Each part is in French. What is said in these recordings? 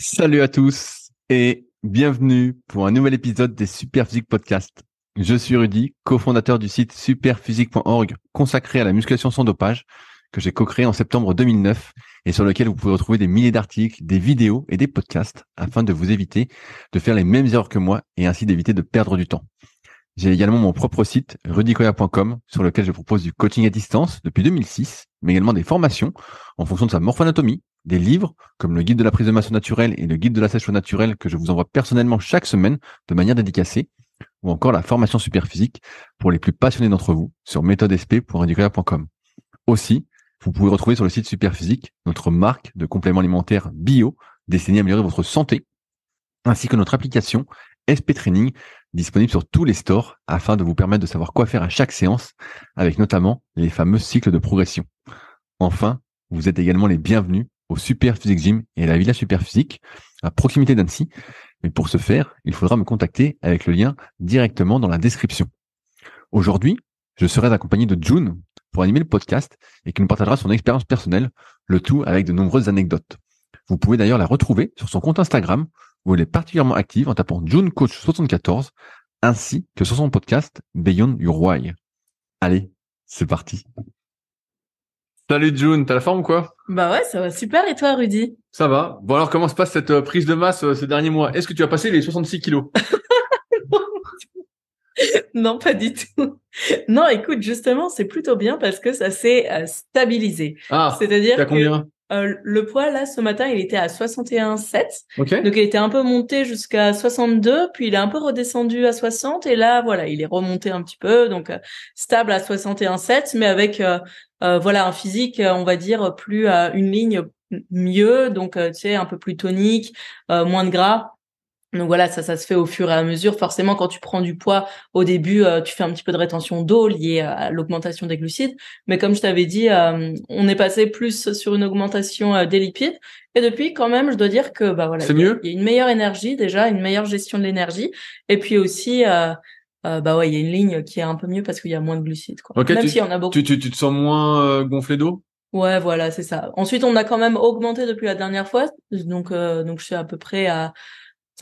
Salut à tous et bienvenue pour un nouvel épisode des Superphysique Podcast. Je suis Rudy, cofondateur du site superphysique.org consacré à la musculation sans dopage que j'ai co-créé en septembre 2009 et sur lequel vous pouvez retrouver des milliers d'articles, des vidéos et des podcasts afin de vous éviter de faire les mêmes erreurs que moi et ainsi d'éviter de perdre du temps. J'ai également mon propre site rudykoya.com sur lequel je propose du coaching à distance depuis 2006, mais également des formations en fonction de sa morphoanatomie, des livres comme le guide de la prise de masse naturelle et le guide de la sèche naturelle que je vous envoie personnellement chaque semaine de manière dédicacée, ou encore la formation Superphysique pour les plus passionnés d'entre vous sur méthodesp.rudykoya.com. Aussi, vous pouvez retrouver sur le site Superphysique notre marque de compléments alimentaires bio destinés à améliorer votre santé, ainsi que notre application SP Training disponible sur tous les stores afin de vous permettre de savoir quoi faire à chaque séance avec notamment les fameux cycles de progression. Enfin, vous êtes également les bienvenus au Superphysique Gym et à la Villa Superphysique à proximité d'Annecy. Mais pour ce faire, il faudra me contacter avec le lien directement dans la description. Aujourd'hui, je serai accompagné de June pour animer le podcast et qui nous partagera son expérience personnelle, le tout avec de nombreuses anecdotes. Vous pouvez d'ailleurs la retrouver sur son compte Instagram où elle est particulièrement active en tapant June Coach 74 ainsi que sur son podcast Beyond Your Why. Allez, c'est parti. Salut June, t'as la forme ou quoi? Bah ouais, ça va super. Et toi, Rudy? Ça va. Bon alors comment se passe cette prise de masse ces derniers mois? Est-ce que tu as passé les 66 kilos? Non, pas du tout. Non, écoute, justement, c'est plutôt bien parce que ça s'est stabilisé. Ah, C'est-à-dire t'as que combien? le poids, là, ce matin, il était à 61,7. Ok. Donc, il était un peu monté jusqu'à 62, puis il est un peu redescendu à 60. Et là, voilà, il est remonté un petit peu. Donc, stable à 61,7, mais avec, voilà, un physique, on va dire, plus une ligne mieux. Donc, tu sais, un peu plus tonique, moins de gras. Donc voilà, ça se fait au fur et à mesure. Forcément, quand tu prends du poids, au début, tu fais un petit peu de rétention d'eau liée à l'augmentation des glucides. Mais comme je t'avais dit, on est passé plus sur une augmentation des lipides. Et depuis, quand même, je dois dire que bah voilà, C'est mieux? il y a une meilleure énergie déjà, une meilleure gestion de l'énergie. Et puis aussi, bah ouais, il y a une ligne qui est un peu mieux parce qu'il y a moins de glucides, quoi. Ok, Même s'il y en a beaucoup. tu te sens moins gonflé d'eau? Ouais, voilà, c'est ça. Ensuite, on a quand même augmenté depuis la dernière fois. Donc je suis à peu près à.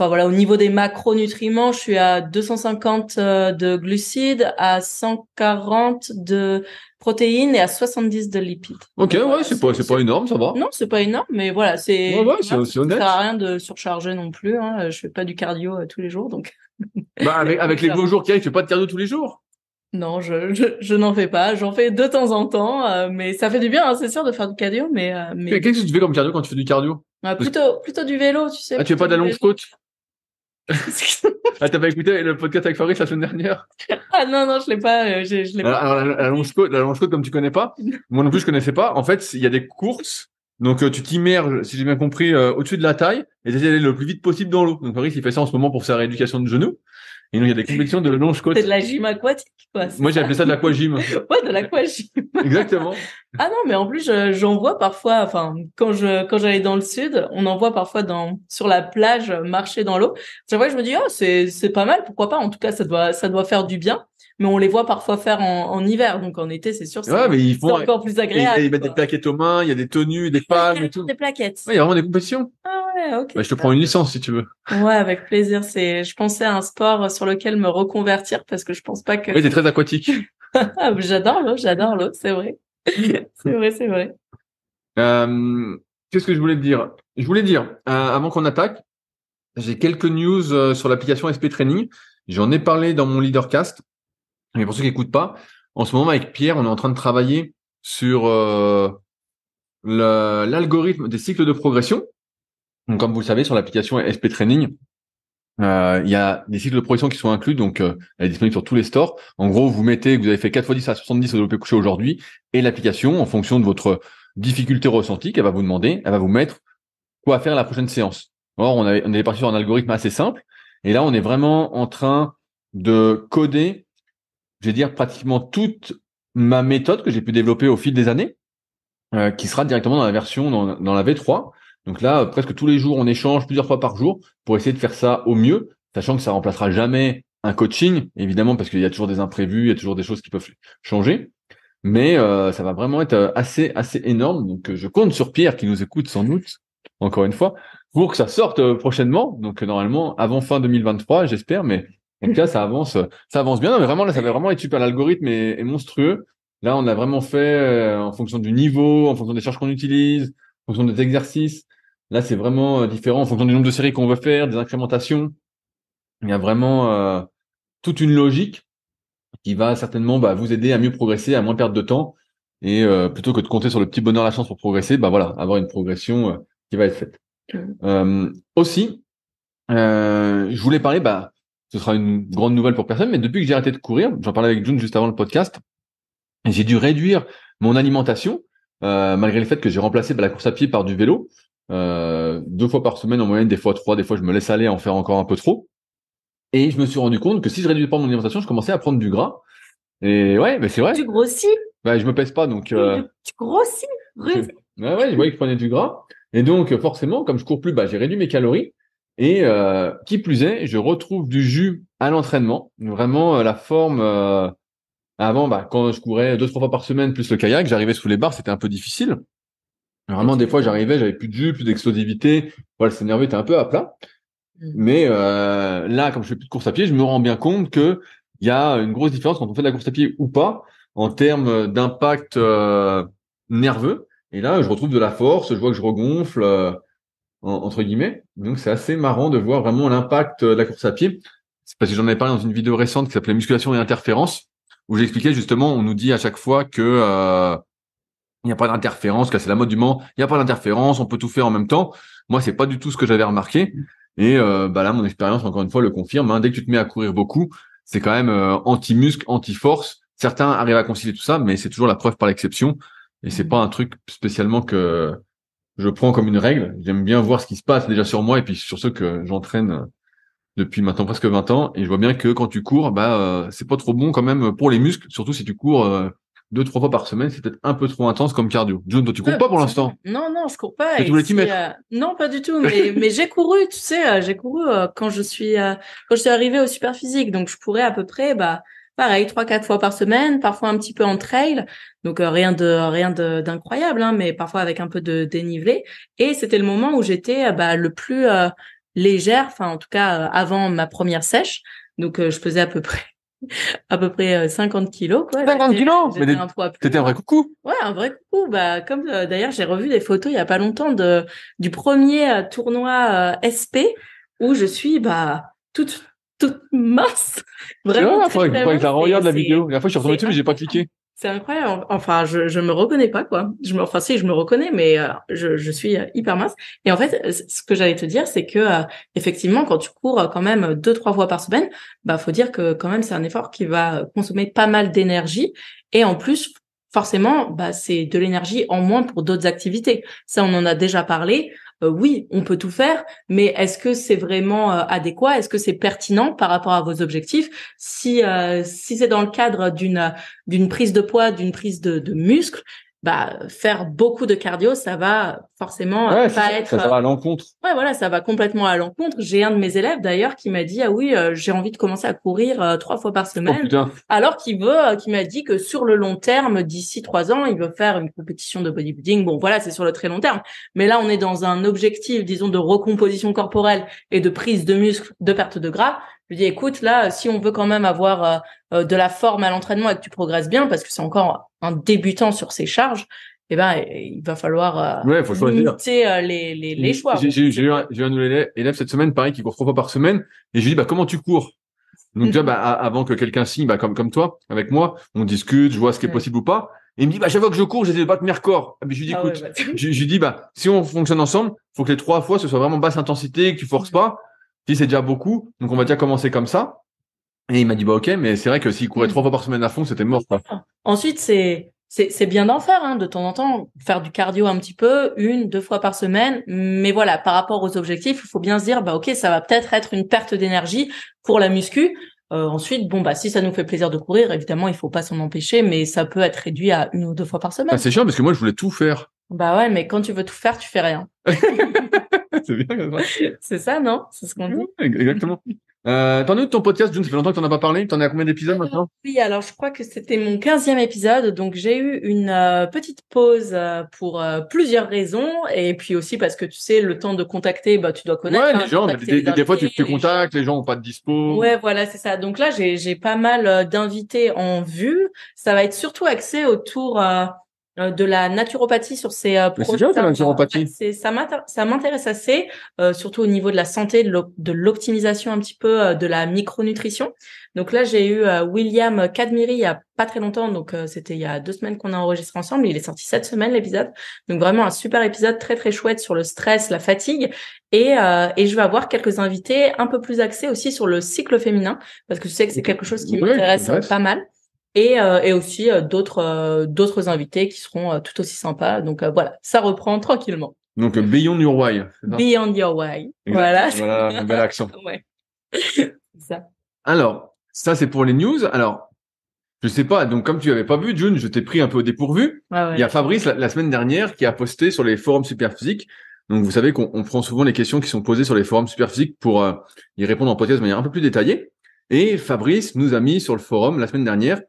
Enfin voilà, au niveau des macronutriments, je suis à 250 de glucides, à 140 de protéines et à 70 de lipides. Ok, Donc ouais, voilà, c'est pas énorme, ça va. non, c'est pas énorme, mais voilà, Ouais, ouais, voilà, c'est ça sert honnête. à rien de surcharger non plus, hein. Je fais pas du cardio tous les jours, donc Bah avec les ça beaux va. jours qu'il y a, tu fais pas de cardio tous les jours. Non, je n'en fais pas. J'en fais de temps en temps, mais ça fait du bien, hein, c'est sûr, de faire du cardio, mais Qu'est-ce que tu fais comme cardio quand tu fais du cardio? Parce que... plutôt du vélo, tu sais, Ah, tu fais plutôt pas de la du longue vélo. côte? Ah, t'as pas écouté le podcast avec Fabrice la semaine dernière? Ah non, non, je l'ai pas, je l'ai pas. Alors, la longe côte, comme tu connais pas, moi non plus je connaissais pas. En fait, il y a des courses. Donc tu t'immerges, si j'ai bien compris, au-dessus de la taille et t'essaies d'aller le plus vite possible dans l'eau. Donc Fabrice il fait ça en ce moment pour sa rééducation de genoux. Et donc il y a des compétitions de longe C'est de côte. la gym aquatique, quoi, c'est Moi j'ai ça? appelé ça de l'aquagym. Ouais, de l'aquagym. Exactement. Ah non, mais en plus, j'en vois parfois, enfin, quand j'allais dans le sud, on en voit parfois sur la plage, marcher dans l'eau. C'est vrai que je me dis, oh, c'est pas mal, pourquoi pas? En tout cas, ça doit faire du bien. Mais on les voit parfois faire en hiver. Donc, en été, c'est sûr, Ouais, mais ils c'est font, encore plus ils agréable, mettent des quoi. plaquettes aux mains, il y a des tenues, des Ah, il y a palmes et carrément tout. des plaquettes. Ouais, il y a vraiment des compétitions. Ah ouais, ok. Bah, je te prends une licence si tu veux. Ouais, avec plaisir. Je pensais à un sport sur lequel me reconvertir parce que je pense pas que Oui, c'est très aquatique. Ah, j'adore l'eau, c'est vrai. C'est vrai, c'est vrai. Euh, Qu'est-ce que je voulais te dire? Je voulais dire, avant qu'on attaque, j'ai quelques news sur l'application SP Training. J'en ai parlé dans mon Leadercast. Mais pour ceux qui n'écoutent pas, en ce moment avec Pierre, on est en train de travailler sur l'algorithme des cycles de progression. Donc, comme vous le savez, sur l'application SP Training, il y a des cycles de progression qui sont inclus, donc elle est disponible sur tous les stores. En gros, vous mettez que vous avez fait 4 x 10 à 70 au développé couché aujourd'hui, et l'application, en fonction de votre difficulté ressentie, qu'elle va vous demander, elle va vous mettre quoi faire la prochaine séance. Or, on est parti sur un algorithme assez simple, et là, on est vraiment en train de coder, je vais dire, pratiquement toute ma méthode que j'ai pu développer au fil des années, qui sera directement dans la version, dans la V3. Donc là, presque tous les jours, on échange plusieurs fois par jour pour essayer de faire ça au mieux, sachant que ça remplacera jamais un coaching, évidemment, parce qu'il y a toujours des imprévus, il y a toujours des choses qui peuvent changer. Mais ça va vraiment être assez énorme. Donc je compte sur Pierre qui nous écoute sans doute, encore une fois, pour que ça sorte prochainement. Donc normalement avant fin 2023, j'espère. Mais en tout cas, ça avance bien. Non, mais vraiment là, ça va vraiment être super. L'algorithme est monstrueux. Là, on a vraiment fait en fonction du niveau, en fonction des charges qu'on utilise, en fonction des exercices. Là, c'est vraiment différent en fonction du nombre de séries qu'on veut faire, des incrémentations. Il y a vraiment toute une logique qui va certainement vous aider à mieux progresser, à moins perdre de temps. Et plutôt que de compter sur le petit bonheur, la chance pour progresser, voilà, avoir une progression qui va être faite. Aussi, je voulais parler, ce sera une grande nouvelle pour personne, mais depuis que j'ai arrêté de courir, j'en parlais avec June juste avant le podcast, j'ai dû réduire mon alimentation, malgré le fait que j'ai remplacé la course à pied par du vélo, 2 fois par semaine en moyenne, des fois 3, des fois je me laisse aller à en faire encore un peu trop. Et je me suis rendu compte que si je réduisais pas mon alimentation, je commençais à prendre du gras. Et ouais, c'est vrai. Tu grossis? Je me pèse pas, donc. Tu grossis? Ouais, je voyais que je prenais du gras. Et donc, forcément, comme je cours plus, j'ai réduit mes calories. Et qui plus est, je retrouve du jus à l'entraînement. Vraiment, la forme avant, quand je courais 2-3 fois par semaine plus le kayak, j'arrivais sous les barres, c'était un peu difficile. Vraiment, des fois, j'avais plus de jus, plus d'explosivité. Voilà, le nerveux était un peu à plat. Mais là, comme je fais plus de course à pied, je me rends bien compte que il y a une grosse différence quand on fait de la course à pied ou pas en termes d'impact nerveux. Et là, je retrouve de la force, je vois que je regonfle entre guillemets. Donc, c'est assez marrant de voir vraiment l'impact de la course à pied. C'est parce que j'en avais parlé dans une vidéo récente qui s'appelait Musculation et interférence, où j'expliquais justement, on nous dit à chaque fois que il n'y a pas d'interférence, que c'est la mode du moment, il n'y a pas d'interférence, on peut tout faire en même temps. Moi, c'est pas du tout ce que j'avais remarqué. Et là, mon expérience, encore une fois, le confirme. Dès que tu te mets à courir beaucoup, c'est quand même anti-muscle, anti-force. Certains arrivent à concilier tout ça, mais c'est toujours la preuve par l'exception. Et c'est pas un truc spécialement que je prends comme une règle. J'aime bien voir ce qui se passe déjà sur moi et puis sur ceux que j'entraîne depuis maintenant presque 20 ans. Et je vois bien que quand tu cours, c'est pas trop bon quand même pour les muscles, surtout si tu cours 2-3 fois par semaine, c'est peut-être un peu trop intense comme cardio. June, toi, tu cours pas pour l'instant? Non, je cours pas. Tu voulais t'y mettre? Non, pas du tout. Mais j'ai couru, tu sais, quand je suis arrivée au super physique. Donc, je courais à peu près, pareil, 3-4 fois par semaine, parfois un petit peu en trail. Donc, rien d'incroyable, hein, mais parfois avec un peu de dénivelé. Et c'était le moment où j'étais, le plus légère, enfin, en tout cas, avant ma première sèche. Donc, je pesais à peu près 50 kilos, quoi. 50 kilos? Mais t'étais un vrai coucou. Ouais, un vrai coucou. Comme d'ailleurs, j'ai revu des photos il y a pas longtemps du premier tournoi SP où je suis toute mince. Vraiment Ouais, faudrait que je la regarde la vidéo. La fois, je suis retombé dessus, mais j'ai pas cliqué. C'est incroyable. Enfin, je me reconnais pas, quoi. Si, je me reconnais, mais je suis hyper mince. Et en fait, ce que j'allais te dire, c'est que effectivement, quand tu cours quand même 2-3 fois par semaine, faut dire que quand même c'est un effort qui va consommer pas mal d'énergie. Et en plus, forcément, c'est de l'énergie en moins pour d'autres activités. Ça, on en a déjà parlé. Oui, on peut tout faire, mais est-ce que c'est vraiment adéquat? Est-ce que c'est pertinent par rapport à vos objectifs? Si c'est dans le cadre d'une prise de poids, d'une prise de muscle, faire beaucoup de cardio, ça va forcément pas être. Ça va à l'encontre. Ouais, voilà, ça va complètement à l'encontre. J'ai un de mes élèves d'ailleurs qui m'a dit oui, j'ai envie de commencer à courir 3 fois par semaine. Oh, putain. Alors qu'il m'a dit que sur le long terme, d'ici 3 ans, il veut faire une compétition de bodybuilding. Bon, voilà, c'est sur le très long terme. Mais là, on est dans un objectif, disons, de recomposition corporelle et de prise de muscle, de perte de gras. Je lui dis, écoute, là, si on veut quand même avoir de la forme à l'entraînement et que tu progresses bien, parce que c'est encore un débutant sur ses charges, il va falloir faut limiter les choix. J'ai eu un nouvel élève cette semaine, pareil, qui court 3 fois par semaine, et je lui dis, comment tu cours? Donc déjà, avant que quelqu'un signe, comme toi, avec moi, on discute, je vois ce qui est possible ou pas. Et il me dit, chaque fois que je cours, j'essaie de battre mes records. Je lui dis, écoute, je lui dis, si on fonctionne ensemble, faut que les 3 fois, ce soit vraiment basse intensité, que tu forces pas. Si c'est déjà beaucoup, donc on va déjà commencer comme ça. Et il m'a dit, ok, mais c'est vrai que s'il courait 3 fois par semaine à fond, c'était mort, quoi. Ensuite, c'est bien d'en faire, hein, de temps en temps, faire du cardio un petit peu, 1-2 fois par semaine. Mais voilà, par rapport aux objectifs, il faut bien se dire, ok, ça va peut-être être une perte d'énergie pour la muscu. Ensuite, si ça nous fait plaisir de courir, évidemment, il faut pas s'en empêcher, mais ça peut être réduit à 1 ou 2 fois par semaine. C'est chiant parce que moi, je voulais tout faire. Ouais, mais quand tu veux tout faire, tu fais rien. C'est bien comme ça. C'est ça, non? C'est ce qu'on dit. Exactement. T'en es où de ton podcast, June? Ça fait longtemps que t'en as pas parlé. T'en es à combien d'épisodes maintenant? Oui, alors je crois que c'était mon 15e épisode, donc j'ai eu une petite pause pour plusieurs raisons, et puis aussi parce que tu sais, le temps de contacter, bah tu dois connaître, Ouais, hein, les gens, contacter les des fois, invités, tu les gens. contactes, les gens ont pas de dispo. Ouais, voilà, c'est ça. Donc là, j'ai pas mal d'invités en vue. Ça va être surtout axé autour de la naturopathie sur ces Mais c'est bien, t'as la prochains. Ouais, naturopathie. ça m'intéresse assez, surtout au niveau de la santé, de l'optimisation un petit peu de la micronutrition. Donc là, j'ai eu William Kadmiri il y a pas très longtemps, donc c'était il y a 2 semaines qu'on a enregistré ensemble. Il est sorti cette semaine l'épisode, donc vraiment un super épisode très très chouette sur le stress, la fatigue. Et je vais avoir quelques invités un peu plus axés aussi sur le cycle féminin, parce que je sais que c'est quelque chose qui Ouais, qui m'intéresse t'intéresse. pas mal. Et aussi d'autres invités qui seront tout aussi sympas. Donc voilà, ça reprend tranquillement. Donc, Beyond Your Why, c'est ça? Beyond your way. Exact. Voilà. Voilà, un bel accent. Ouais, c'est ça. Alors, ça, c'est pour les news. Alors, je sais pas. Donc, comme tu avais pas vu, June, je t'ai pris un peu au dépourvu. Ouais, Il y a ouais. Fabrice, la semaine dernière, qui a posté sur les forums Superphysique. Donc, vous savez qu'on prend souvent les questions qui sont posées sur les forums Superphysique pour y répondre en podcast de manière un peu plus détaillée. Et Fabrice nous a mis sur le forum la semaine dernière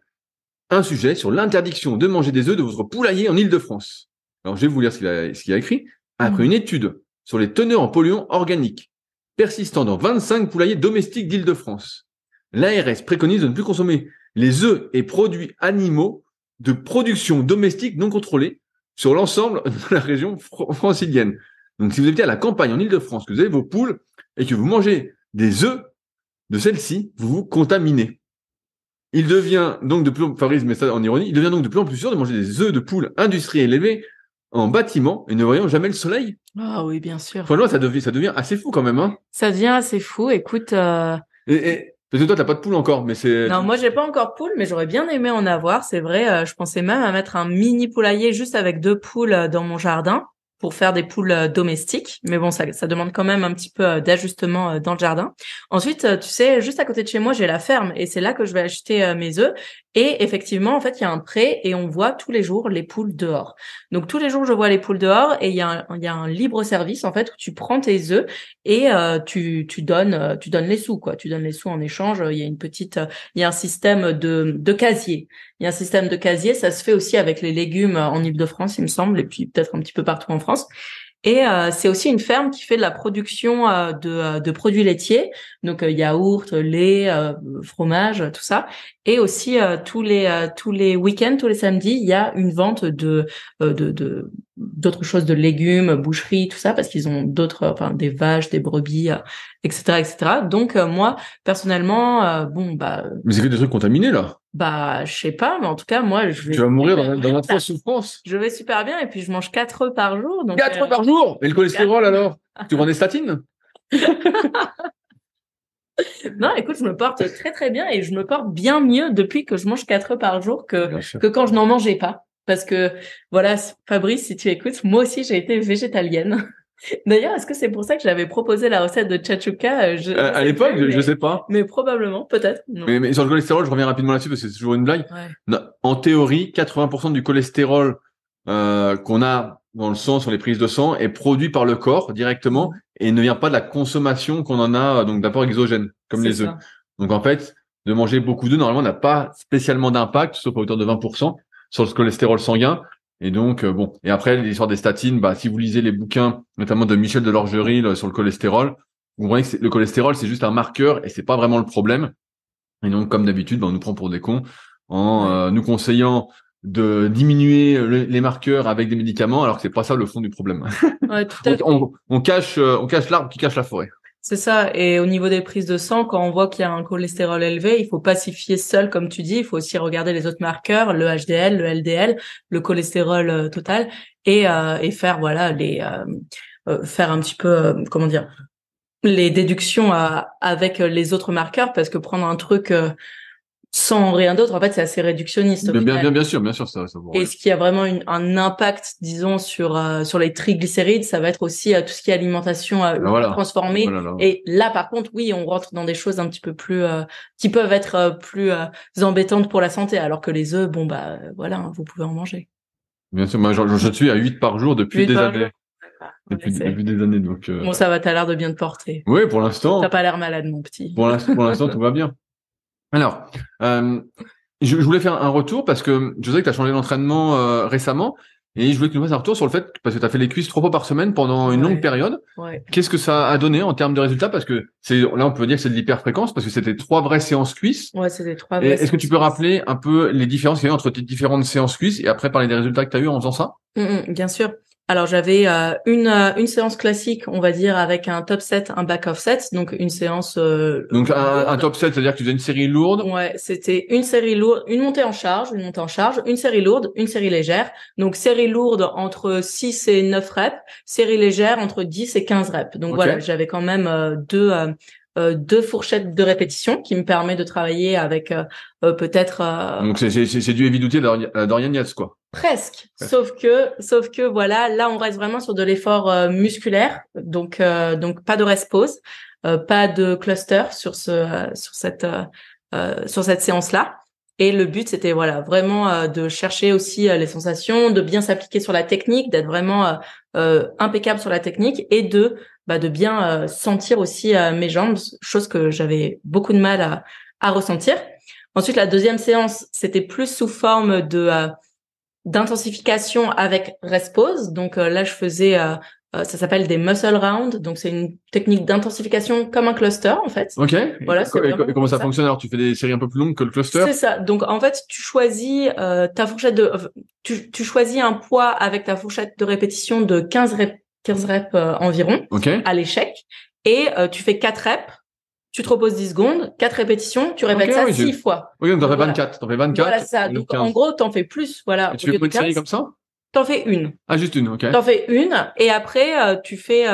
un sujet sur l'interdiction de manger des œufs de votre poulailler en Île-de-France. Alors, je vais vous lire ce qu'il a écrit. Après une étude sur les teneurs en polluants organiques persistant dans 25 poulaillers domestiques d'Île-de-France, l'ARS préconise de ne plus consommer les œufs et produits animaux de production domestique non contrôlée sur l'ensemble de la région francilienne. Donc, si vous habitez à la campagne en Île-de-France, que vous avez vos poules et que vous mangez des œufs de celles-ci, vous vous contaminez. Il devient donc de plus en plus, Fabrice met ça en ironie, il devient donc de plus en plus sûr de manger des œufs de poules industriels élevés en bâtiment et ne voyant jamais le soleil. Ah oui, bien sûr. Franchement, ça devient assez fou quand même, hein. Ça devient assez fou. Écoute, Parce que toi, t'as pas de poule encore, mais c'est, non, moi j'ai pas encore de poule, mais j'aurais bien aimé en avoir. C'est vrai, je pensais même à mettre un mini poulailler juste avec 2 poules dans mon jardin pour faire des poules domestiques. Mais bon, ça demande quand même un petit peu d'ajustement dans le jardin. Ensuite, tu sais, juste à côté de chez moi, j'ai la ferme et c'est là que je vais acheter mes œufs. Et effectivement, en fait, il y a un pré et on voit tous les jours les poules dehors. Donc tous les jours, je vois les poules dehors et il y a un libre service en fait où tu prends tes œufs et tu donnes les sous quoi. Tu donnes les sous en échange. Il y a il y a un système de casier. Il y a un système de casier. Ça se fait aussi avec les légumes en Île-de-France, il me semble, et puis peut-être un petit peu partout en France. Et c'est aussi une ferme qui fait de la production de produits laitiers, donc yaourt, lait, fromage, tout ça. Et aussi tous les week-ends, tous les samedis, il y a une vente d'autres choses, de légumes, boucherie, tout ça, parce qu'ils ont enfin des vaches, des brebis, etc., etc. Donc moi personnellement, bon mais c'est que des trucs contaminés, là. je sais pas, mais en tout cas moi Tu vas mourir dans l'atroce souffrance. je vais super bien et puis je mange 4 œufs par jour, donc 4 œufs par jour! Et le cholestérol, alors? Tu prends des statines? non, écoute, je me porte très très bien et je me porte bien mieux depuis que je mange 4 œufs par jour que quand je n'en mangeais pas. Parce que, voilà, Fabrice, si tu écoutes, moi aussi j'ai été végétalienne. D'ailleurs, est-ce que c'est pour ça que j'avais proposé la recette de tchatchouka À l'époque, je sais pas. mais probablement, peut-être. Non. Mais sur le cholestérol, je reviens rapidement là-dessus parce que c'est toujours une blague. Ouais. En théorie, 80% du cholestérol qu'on a dans le sang, sur les prises de sang, est produit par le corps directement et ne vient pas de la consommation qu'on en a, donc d'apport exogène, comme les œufs. Donc en fait, de manger beaucoup d'œufs, normalement, n'a pas spécialement d'impact, sauf à hauteur de 20%, sur le cholestérol sanguin. Et donc, bon. Et après, l'histoire des statines, si vous lisez les bouquins, notamment de Michel Delorgerie sur le cholestérol, vous voyez que le cholestérol, c'est juste un marqueur et c'est pas vraiment le problème. Et donc, comme d'habitude, on nous prend pour des cons en nous conseillant de diminuer les marqueurs avec des médicaments, alors que c'est pas ça le fond du problème. Ouais, tout à fait. On cache l'arbre qui cache la forêt. C'est ça. Et au niveau des prises de sang, quand on voit qu'il y a un cholestérol élevé, il faut pas s'y fier seul, comme tu dis. Il faut aussi regarder les autres marqueurs, le HDL, le LDL, le cholestérol total, et faire faire un petit peu comment dire, les déductions avec les autres marqueurs, parce que prendre un truc sans rien d'autre, en fait, c'est assez réductionniste. Bien sûr, ça vous Et ce qui a vraiment un impact, disons, sur les triglycérides, ça va être aussi tout ce qui est alimentation transformée. Voilà. Et là, par contre, oui, on rentre dans des choses un petit peu plus qui peuvent être plus embêtantes pour la santé, alors que les œufs, voilà, vous pouvez en manger. Bien sûr, moi je suis à 8 par jour depuis des années. depuis des années. Donc, Bon, ça va, t'as l'air de bien te porter. oui, pour l'instant. T'as pas l'air malade, mon petit. Pour l'instant, tout va bien. Alors, je voulais faire un retour parce que je sais que tu as changé d'entraînement récemment et je voulais que tu nous fasses un retour sur le fait parce que tu as fait les cuisses 3 fois par semaine pendant une longue période. Ouais. Qu'est-ce que ça a donné en termes de résultats? Parce que là, on peut dire que c'est de l'hyperfréquence parce que c'était 3 vraies séances cuisses. Ouais, c'était 3 Et vraies est-ce que tu peux rappeler un peu les différences qu'il y a eu entre tes différentes séances cuisses et après parler des résultats que tu as eu en faisant ça? Bien sûr. Alors j'avais une séance classique, on va dire, avec un top set, un back off set, donc une séance. Donc un top set, c'est-à-dire que tu faisais une série lourde. Ouais, c'était une série lourde, une montée en charge, une série lourde, une série légère. Donc série lourde entre 6 et 9 reps, série légère entre 10 et 15 reps. Donc voilà, j'avais quand même deux fourchettes de répétition qui me permet de travailler avec peut-être. Donc c'est du heavy duty à la Dorian Yates, quoi. Presque. Sauf que voilà, là on reste vraiment sur de l'effort musculaire, donc pas de rest pause, pas de cluster sur cette séance-là. Et le but c'était voilà vraiment de chercher aussi les sensations, de bien s'appliquer sur la technique, d'être vraiment impeccable sur la technique et de bien sentir aussi mes jambes, chose que j'avais beaucoup de mal à ressentir. Ensuite la deuxième séance c'était plus sous forme d'intensification avec rest pause. Donc là, je faisais, ça s'appelle des muscle round. Donc c'est une technique d'intensification comme un cluster en fait. Ok. Voilà. Et comment ça fonctionne alors? Tu fais des séries un peu plus longues que le cluster? C'est ça. Donc en fait, tu choisis ta fourchette tu choisis un poids avec ta fourchette de répétition de 15 reps environ à l'échec, et tu fais 4 reps. Tu te reposes 10 secondes, 4 répétitions, tu répètes ça 6 fois. Oui, donc t'en fais 24. T'en fais 24. Voilà, ça. Donc, en gros, t'en fais plus, voilà. Et tu fais une série comme ça? T'en fais une. Ah, juste une, ok. T'en fais une, et après, tu fais,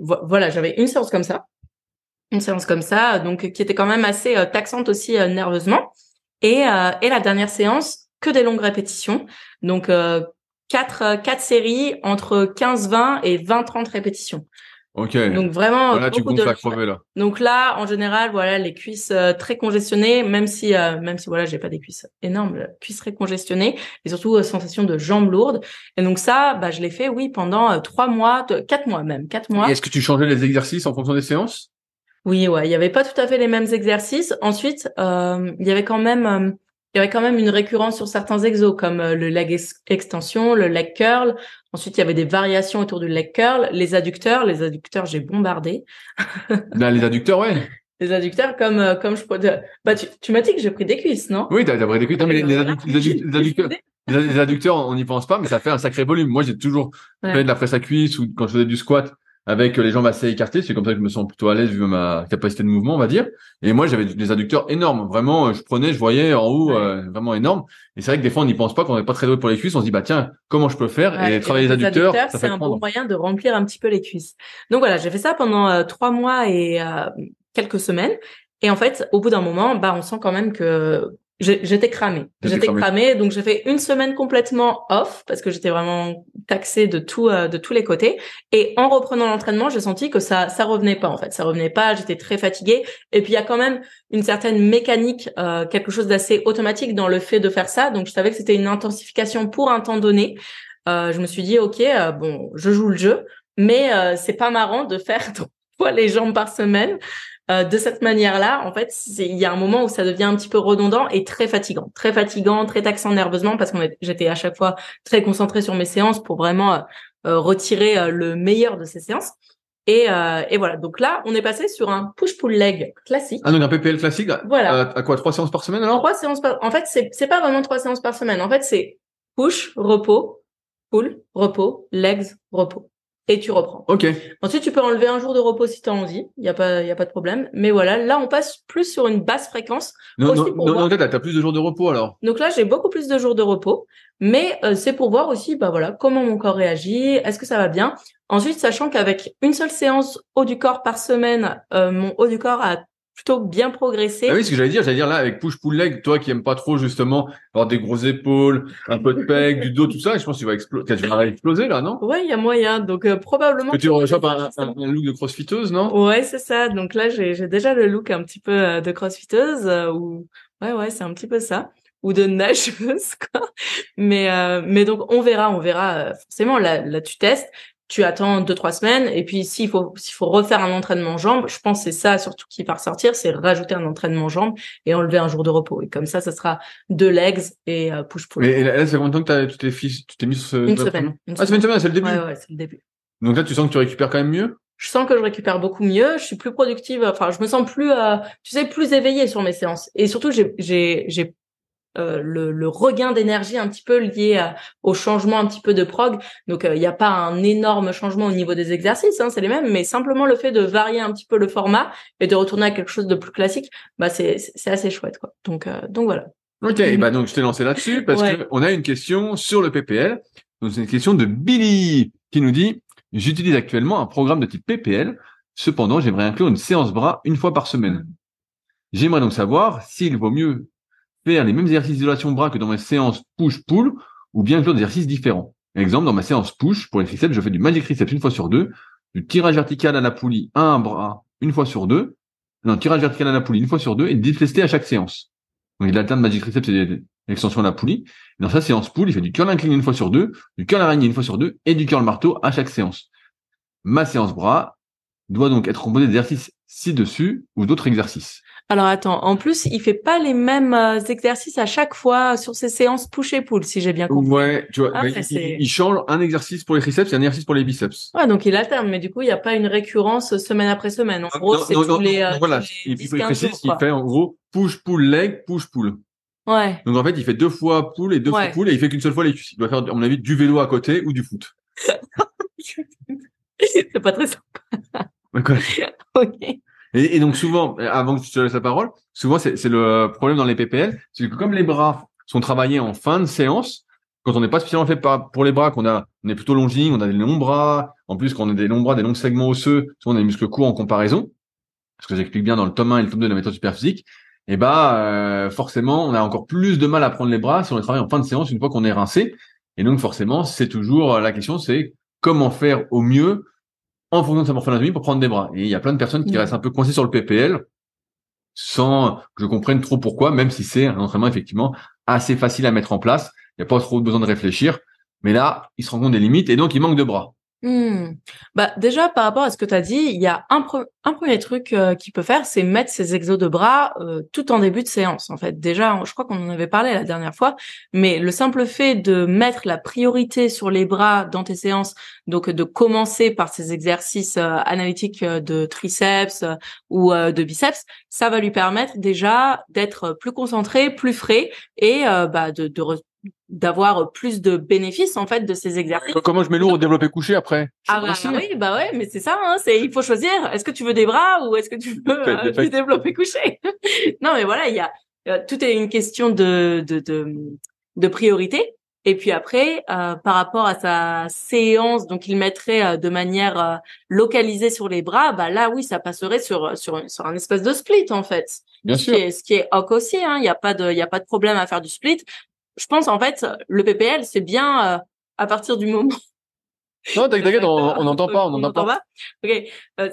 voilà, j'avais une séance comme ça. Une séance comme ça, donc, qui était quand même assez taxante aussi nerveusement. Et la dernière séance, que des longues répétitions. Donc, 4 séries entre 15-20 et 20-30 répétitions. Ok. Donc vraiment voilà, tu beaucoup gonfles à crever là. Donc là, en général, voilà, les cuisses très congestionnées, même si voilà, j'ai pas des cuisses énormes, cuisses très congestionnées, et surtout sensation de jambes lourdes. Et donc ça, je l'ai fait, oui, pendant 3 mois, 4 mois même, 4 mois. Et est-ce que tu changeais les exercices en fonction des séances? Oui, ouais, il y avait pas tout à fait les mêmes exercices. Ensuite, il y avait quand même une récurrence sur certains exos, comme le leg extension, le leg curl. Ensuite, il y avait des variations autour du leg curl. Les adducteurs, j'ai bombardé. Les adducteurs, ouais. Les adducteurs, comme je tu m'as dit que j'ai pris des cuisses, non? Oui, t'as pris des cuisses. Non, mais les adducteurs, on n'y pense pas, mais ça fait un sacré volume. Moi, j'ai toujours fait de la presse à cuisse ou quand je faisais du squat avec les jambes assez écartées. C'est comme ça que je me sens plutôt à l'aise vu ma capacité de mouvement, on va dire. Et moi, j'avais des adducteurs énormes. Vraiment, je voyais en haut, vraiment énorme. Et c'est vrai que des fois, on n'y pense pas quand on n'est pas très doué pour les cuisses. On se dit, tiens, comment je peux faire? Et travailler les adducteurs, ça c'est un bon moyen de remplir un petit peu les cuisses. Donc voilà, j'ai fait ça pendant 3 mois et quelques semaines. Et en fait, au bout d'un moment, on sent quand même que j'étais cramée. Donc j'ai fait une semaine complètement off parce que j'étais vraiment taxée de tous les côtés. Et en reprenant l'entraînement, j'ai senti que ça revenait pas en fait. Ça revenait pas. J'étais très fatiguée. Et puis il y a quand même une certaine mécanique, quelque chose d'assez automatique dans le fait de faire ça. Donc je savais que c'était une intensification pour un temps donné. Je me suis dit ok, bon, je joue le jeu, mais c'est pas marrant de faire 3 fois les jambes par semaine. De cette manière-là, en fait, il y a un moment où ça devient un petit peu redondant et très fatigant, très taxant nerveusement parce que j'étais à chaque fois très concentrée sur mes séances pour vraiment retirer le meilleur de ces séances. Et voilà. Donc là, on est passé sur un push-pull-leg classique. Ah, donc un PPL classique. Voilà. À quoi, 3 séances par semaine alors? 3 séances en fait, c'est pas vraiment 3 séances par semaine. En fait, c'est push, repos, pull, repos, legs, repos. Et tu reprends. Ok. Ensuite, tu peux enlever un jour de repos si tu as envie. Il y a pas de problème. Mais voilà, là, on passe plus sur une basse fréquence. Non, t'as plus de jours de repos alors. Donc là, j'ai beaucoup plus de jours de repos. Mais c'est pour voir aussi, voilà, comment mon corps réagit. Est-ce que ça va bien? Ensuite, sachant qu'avec une seule séance haut du corps par semaine, mon haut du corps a plutôt bien progressé. Ah oui, ce que j'allais dire là, avec push-pull-leg, toi qui aimes pas trop justement avoir des grosses épaules, un peu de pec, du dos, tout ça, je pense que tu vas exploser là, non? Ouais, il y a moyen. Donc probablement. Que tu rechopes un look de crossfiteuse, non? Ouais, c'est ça. Donc là, j'ai déjà le look un petit peu de crossfiteuse ou ouais, c'est un petit peu ça, ou de nageuse quoi. Mais donc on verra forcément là tu testes. tu attends 2-3 semaines et puis s'il faut refaire un entraînement jambes, je pense que c'est ça surtout qui va ressortir, c'est rajouter un entraînement jambes et enlever un jour de repos. Et comme ça sera 2 legs et push-pull. Et là, c'est combien de temps que tu t'es mis sur ce... Une semaine. Ah, ça fait une semaine, c'est le début. Ouais, c'est le début. Donc là, tu sens que tu récupères quand même mieux? Je sens que je récupère beaucoup mieux, je suis plus productive, enfin, je me sens plus, plus éveillée sur mes séances. Et surtout, j'ai le regain d'énergie un petit peu lié au changement un petit peu de prog. Donc, il n'y a pas un énorme changement au niveau des exercices, hein, c'est les mêmes, mais simplement le fait de varier un petit peu le format et de retourner à quelque chose de plus classique, bah, c'est assez chouette, quoi. Donc voilà. Ok, et bah donc je t'ai lancé là-dessus parce que on a une question sur le PPL. Donc c'est une question de Billy qui nous dit: j'utilise actuellement un programme de type PPL. Cependant, j'aimerais inclure une séance bras une fois par semaine. J'aimerais donc savoir s'il vaut mieux faire les mêmes exercices d'isolation bras que dans mes séances push-pull ou bien inclure des exercices différents. Exemple, dans ma séance push, pour les triceps, je fais du magic triceps une fois sur deux, du tirage vertical à la poulie à un bras une fois sur deux, tirage vertical à la poulie une fois sur deux et détester à chaque séance. Donc il alterne magic triceps et l'extension à la poulie. Dans sa séance pull, il fait du curl incliné une fois sur deux, du curl araignée une fois sur deux et du curl marteau à chaque séance. Ma séance bras doit donc être composée d'exercices ci-dessus ou d'autres exercices. Alors attends, en plus, il fait pas les mêmes exercices à chaque fois sur ses séances push et pull, si j'ai bien compris. Ouais, tu vois, il change un exercice pour les triceps et un exercice pour les biceps. Ouais, donc il alterne, mais du coup, il n'y a pas une récurrence semaine après semaine. En gros, c'est tous les voilà, il précise qu'il fait en gros push pull leg, push pull. Ouais. Donc en fait, il fait 2 fois pull et 2 fois pull et il fait qu'une seule fois les cuisses. Il doit faire, à mon avis, du vélo à côté ou du foot. C'est pas très sympa. D'accord. Ok. Et donc souvent, avant que tu te laisses la parole, souvent c'est le problème dans les PPL, c'est que comme les bras sont travaillés en fin de séance, quand on n'est pas spécialement fait pour les bras, on est plutôt longiligne, on a des longs bras, en plus quand on a des longs bras, des longs segments osseux, souvent on a des muscles courts en comparaison, ce que j'explique bien dans le tome 1 et le tome 2 de la méthode Superphysique, et forcément on a encore plus de mal à prendre les bras si on les travaille en fin de séance une fois qu'on est rincé, et donc forcément c'est toujours la question, c'est comment faire au mieux en fonction de sa morphologie pour prendre des bras. Et il y a plein de personnes qui restent un peu coincées sur le PPL sans que je comprenne trop pourquoi, même si c'est un entraînement effectivement assez facile à mettre en place. Il n'y a pas trop besoin de réfléchir. Mais là, il se rend compte des limites et donc il manque de bras. Bah déjà par rapport à ce que tu as dit, il y a un premier truc qu'il peut faire, c'est mettre ses exos de bras tout en début de séance. En fait, déjà, je crois qu'on en avait parlé la dernière fois, mais le simple fait de mettre la priorité sur les bras dans tes séances, donc de commencer par ces exercices analytiques de triceps ou de biceps, ça va lui permettre déjà d'être plus concentré, plus frais et d'avoir plus de bénéfices en fait de ces exercices. Comment je mets lourd au développé couché après? Oui, ouais, mais c'est ça, hein, il faut choisir. Est-ce que tu veux des bras ou est-ce que tu veux du développé couché? Non, mais voilà, il y a tout est une question de priorité. Et puis après, par rapport à sa séance, donc il mettrait de manière localisée sur les bras, bah là oui, ça passerait sur un espèce de split en fait. Bien sûr. Ce qui est ok aussi, hein, il y a pas de problème à faire du split. Je pense en fait le PPL c'est bien à partir du moment. Non, t'inquiète, on n'entend pas, on n'entend pas. Ok,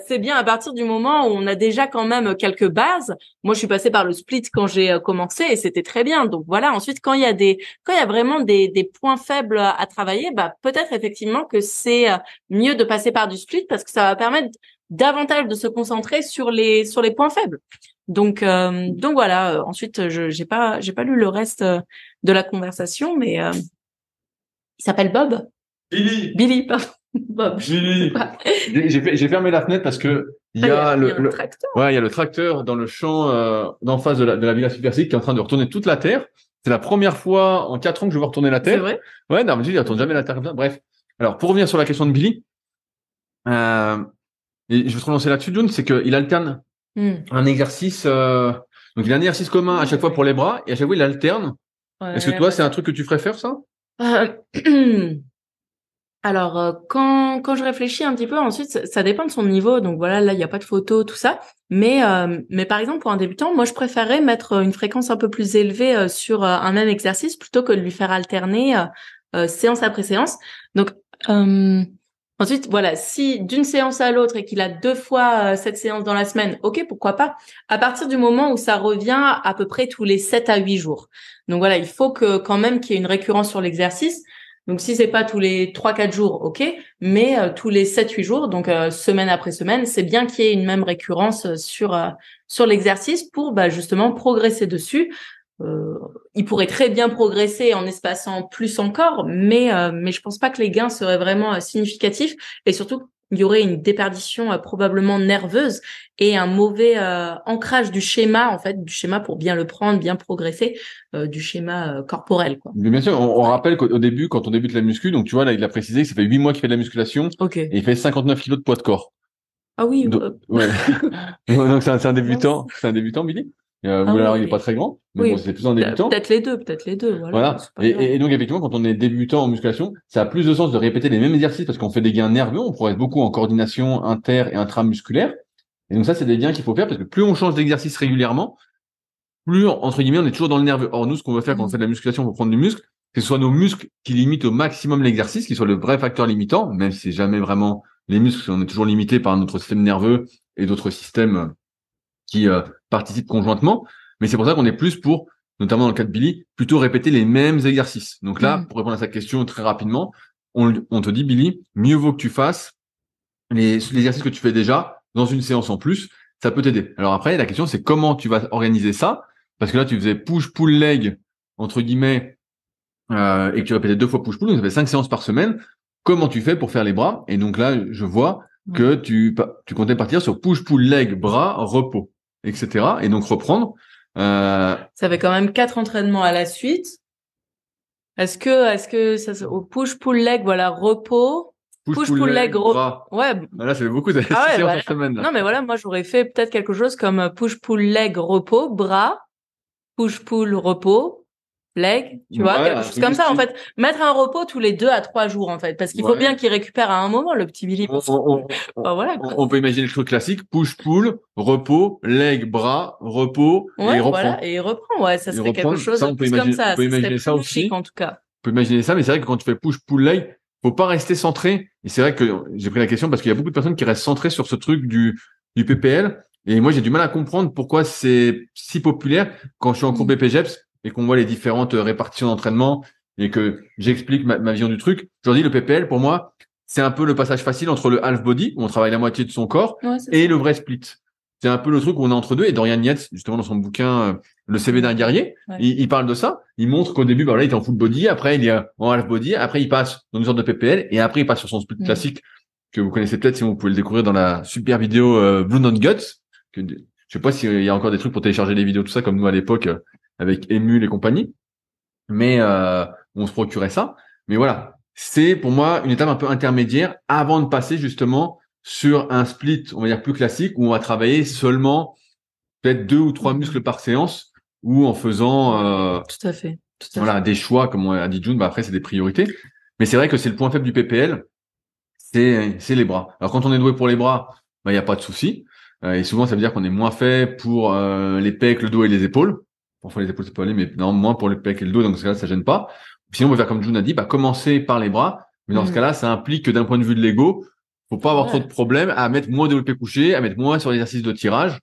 c'est bien à partir du moment où on a déjà quand même quelques bases. Moi, je suis passée par le split quand j'ai commencé et c'était très bien. Donc voilà. Ensuite, quand il y a vraiment des points faibles à travailler, bah peut-être effectivement que c'est mieux de passer par du split parce que ça va permettre davantage de se concentrer sur les points faibles. Donc voilà. Ensuite, j'ai pas lu le reste de la conversation, mais il s'appelle Bob. Billy, pardon. Bob. Billy. J'ai fermé la fenêtre parce que il y a le tracteur. Ouais, il y a le tracteur dans le champ d'en face de la Villa Superphysique qui est en train de retourner toute la terre. C'est la première fois en 4 ans que je vois retourner la terre. C'est vrai? Ouais, non, mais il retourne jamais la terre comme ça. Bref. Alors, pour revenir sur la question de Billy, et je veux te relancer là-dessus, June, c'est qu'il alterne un exercice, donc il a un exercice commun à chaque fois pour les bras et à chaque fois il alterne. Ouais, est-ce que toi, c'est un truc que tu ferais faire, ça? Alors, quand je réfléchis un petit peu, ensuite, ça dépend de son niveau. Donc voilà, là, il n'y a pas de photo, tout ça. Mais par exemple, pour un débutant, moi, je préférerais mettre une fréquence un peu plus élevée sur un même exercice plutôt que de lui faire alterner séance après séance. Donc, ensuite, voilà, si d'une séance à l'autre et qu'il a 2 fois cette séance dans la semaine, ok, pourquoi pas. À partir du moment où ça revient à peu près tous les 7 à 8 jours. Donc voilà, il faut que quand même qu'il y ait une récurrence sur l'exercice. Donc si c'est pas tous les 3-4 jours, ok, mais tous les 7-8 jours, donc semaine après semaine, c'est bien qu'il y ait une même récurrence sur l'exercice pour justement progresser dessus. Il pourrait très bien progresser en espaçant plus encore, mais je pense pas que les gains seraient vraiment significatifs, et surtout il y aurait une déperdition probablement nerveuse et un mauvais ancrage du schéma, en fait, du schéma pour bien le prendre, bien progresser, du schéma corporel, quoi. Mais bien sûr, on rappelle qu'au début, quand on débute la muscu, donc tu vois, là, il a précisé que ça fait 8 mois qu'il fait de la musculation Ok. et il fait 59 kilos de poids de corps. Ah oui. Donc, ouais. Donc c'est un débutant, Billy. Ah Ou alors oui, il est mais pas très grand, mais oui, bon, c'est plus un débutant. peut-être les deux, voilà. Voilà. C'est pas grave. Et donc effectivement, quand on est débutant en musculation, ça a plus de sens de répéter les mêmes exercices parce qu'on fait des gains nerveux, on progresse beaucoup en coordination inter et intramusculaire. Et donc ça, c'est des gains qu'il faut faire parce que plus on change d'exercice régulièrement, plus entre guillemets, on est toujours dans le nerveux. Or nous, ce qu'on veut faire quand on fait de la musculation pour prendre du muscle, c'est que ce soit nos muscles qui limitent au maximum l'exercice, qui soit le vrai facteur limitant, même si c'est jamais vraiment les muscles, on est toujours limité par notre système nerveux et d'autres systèmes qui participent conjointement. Mais c'est pour ça qu'on est plus pour, notamment dans le cas de Billy, plutôt répéter les mêmes exercices. Donc là, pour répondre à sa question très rapidement, on te dit, Billy, mieux vaut que tu fasses les exercices que tu fais déjà dans une séance en plus. Ça peut t'aider. Alors après, la question, c'est comment tu vas organiser ça. Parce que là, tu faisais push-pull-leg, entre guillemets, et que tu répétais 2 fois push-pull, donc ça fait 5 séances par semaine. Comment tu fais pour faire les bras? Et donc là, je vois que tu comptais partir sur push-pull-leg, bras, repos, etc. Et donc reprendre. Ça fait quand même 4 entraînements à la suite. Est-ce que ça, au push-pull-leg, voilà, repos, push-pull-leg, bras. ouais. Là, ça fait beaucoup de Ah ouais, séances voilà. par semaine, là. Non, mais voilà, moi, j'aurais fait peut-être quelque chose comme push-pull-leg, repos, bras, push-pull, repos, leg, tu vois, quelque chose comme ça, en fait. Mettre un repos tous les 2 à 3 jours, en fait, parce qu'il faut bien qu'il récupère à un moment, le petit Billy. Voilà, on peut imaginer le truc classique, push-pull, repos, leg, bras, repos, et il reprend. Voilà, et il reprend, ouais, ça serait quelque chose ça, plus comme ça. On peut imaginer ça aussi. En tout cas. On peut imaginer ça, mais c'est vrai que quand tu fais push-pull-leg, faut pas rester centré. Et c'est vrai que j'ai pris la question parce qu'il y a beaucoup de personnes qui restent centrées sur ce truc du PPL. Et moi, j'ai du mal à comprendre pourquoi c'est si populaire quand je suis en cours BPGEPS et qu'on voit les différentes répartitions d'entraînement et que j'explique ma vision du truc. Je leur dis, le PPL, pour moi, c'est un peu le passage facile entre le half body, où on travaille la moitié de son corps, et le vrai split. C'est un peu le truc où on est entre deux. Et Dorian Yates, justement, dans son bouquin, Le CV d'un guerrier, il parle de ça. Il montre qu'au début, là, il est en full body, après, il est en half body, après, il passe dans une sorte de PPL, et après, il passe sur son split classique, que vous connaissez peut-être si vous pouvez le découvrir dans la super vidéo Blue Non Guts. Je sais pas s'il y a encore des trucs pour télécharger les vidéos, tout ça, comme nous à l'époque, avec Emule et compagnie. Mais on se procurait ça. Mais voilà, c'est pour moi une étape un peu intermédiaire avant de passer justement sur un split, on va dire plus classique, où on va travailler seulement peut-être 2 ou 3 muscles par séance, ou en faisant tout à fait. Des choix, comme on a dit June, après c'est des priorités. Mais c'est vrai que c'est le point faible du PPL, c'est les bras. Alors quand on est doué pour les bras, il y a pas de souci. Et souvent ça veut dire qu'on est moins fait pour les pecs, le dos et les épaules. Parfois les épaules c'est pas aller, mais non, moins pour les pecs et le dos, donc dans ce cas-là ça gêne pas. Sinon on peut faire comme June a dit, commencer par les bras. Mais dans ce cas-là, ça implique que d'un point de vue de l'ego, faut pas avoir trop de problèmes à mettre moins de développé couché, à mettre moins sur l'exercice de tirage.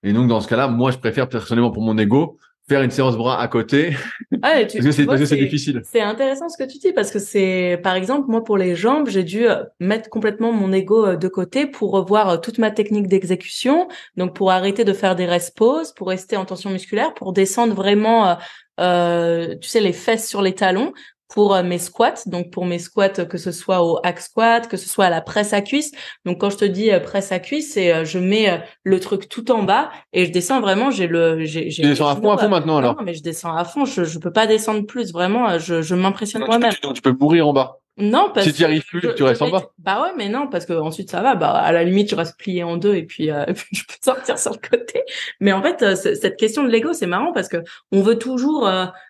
Et donc, dans ce cas-là, moi, je préfère personnellement pour mon ego faire une séance bras à côté. Parce que c'est difficile. C'est intéressant ce que tu dis parce que c'est, par exemple, moi, pour les jambes, j'ai dû mettre complètement mon ego de côté pour revoir toute ma technique d'exécution. Donc, pour arrêter de faire des rest poses, pour rester en tension musculaire, pour descendre vraiment, tu sais, les fesses sur les talons. Pour mes squats, donc pour mes squats, que ce soit au hack squat, que ce soit à la presse à cuisse. Donc quand je te dis presse à cuisse, c'est je mets le truc tout en bas et je descends vraiment. Tu descends à fond maintenant alors. Non, mais je descends à fond. Je peux pas descendre plus. Vraiment, je m'impressionne moi-même. Tu peux mourir en bas. Non, parce que si tu y arrives plus, tu restes en bas. Bah ouais, mais non, parce que ensuite ça va. Bah à la limite, tu restes plié en deux et puis je peux sortir sur le côté. Mais en fait, cette question de l'ego, c'est marrant parce que on veut toujours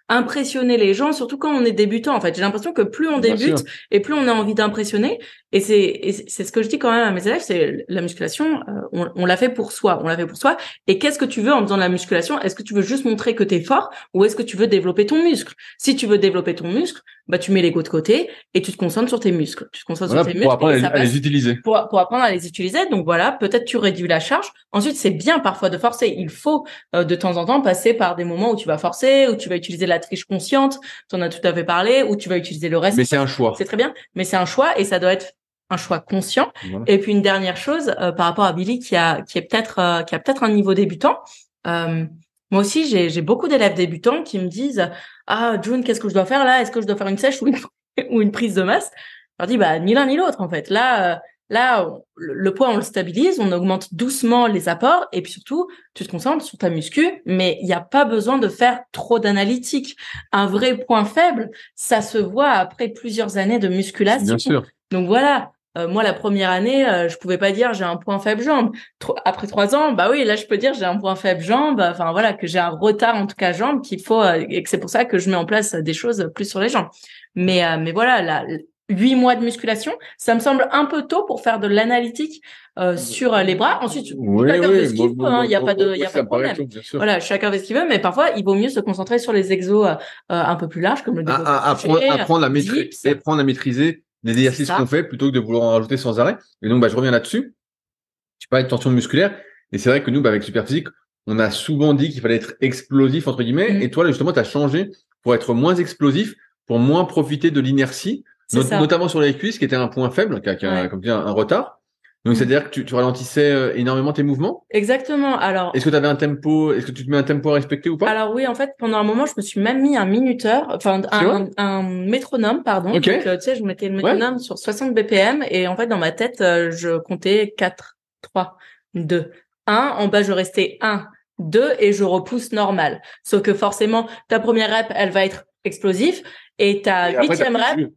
impressionner les gens, surtout quand on est débutant. En fait, j'ai l'impression que plus on débute et plus on a envie d'impressionner. c'est ce que je dis quand même à mes élèves, c'est la musculation, on l'a fait pour soi, Et qu'est-ce que tu veux en faisant de la musculation? Est-ce que tu veux juste montrer que t'es fort ou est-ce que tu veux développer ton muscle? Si tu veux développer ton muscle, bah tu mets l'ego de côté et tu te concentres sur tes muscles. Pour apprendre à les utiliser. Pour apprendre à les utiliser. Donc voilà, peut-être tu réduis la charge. Ensuite, c'est bien parfois de forcer. Il faut de temps en temps passer par des moments où tu vas forcer, où tu vas utiliser la triche consciente. Tu en as tout à fait parlé, où tu vas utiliser le reste. Mais c'est un choix. C'est très bien, mais c'est un choix et ça doit être un choix conscient. Voilà. Et puis une dernière chose par rapport à Billy qui a peut-être un niveau débutant. Moi aussi, j'ai beaucoup d'élèves débutants qui me disent June, qu'est-ce que je dois faire là? Est-ce que je dois faire une sèche ou une prise de masse? Je leur dis ni l'un ni l'autre en fait. Là, le poids on le stabilise, on augmente doucement les apports et puis surtout tu te concentres sur ta muscu, mais il n'y a pas besoin de faire trop d'analytique. Un vrai point faible, ça se voit après plusieurs années de musculation. Bien sûr. Donc voilà. Moi, la première année, je pouvais pas dire j'ai un point faible jambe. Après 3 ans, bah oui, là, je peux dire j'ai un point faible jambe. Enfin voilà, que j'ai un retard en tout cas jambe qu'il faut et que c'est pour ça que je mets en place des choses plus sur les jambes. Mais voilà, là, 8 mois de musculation, ça me semble un peu tôt pour faire de l'analytique sur les bras. Ensuite, chacun fait ce qu'il veut, il y a pas de problème. Voilà, chacun fait ce qu'il veut, mais parfois il vaut mieux se concentrer sur les exos un peu plus larges comme le développé apprendre à maîtriser les exercices qu'on fait plutôt que de vouloir en rajouter sans arrêt. Et donc, je reviens là-dessus. Tu parlais de tension musculaire. Et c'est vrai que nous, avec Superphysique, on a souvent dit qu'il fallait être explosif, entre guillemets. Et toi, là, justement, tu as changé pour être moins explosif, pour moins profiter de l'inertie, notamment sur les cuisses, qui était un point faible, qui a comme tu dis, un retard. Donc, c'est-à-dire que tu ralentissais énormément tes mouvements? Exactement. Alors, est-ce que tu te mets un tempo à respecter ou pas? Alors oui, en fait, pendant un moment, je me suis même mis un minuteur, enfin un métronome, pardon. Okay. Donc, tu sais, je mettais le métronome sur 60 BPM et en fait, dans ma tête, je comptais 4, 3, 2, 1. En bas, je restais 1, 2 et je repousse normal. Sauf que forcément, ta première rep, elle va être explosive et ta 8e rep,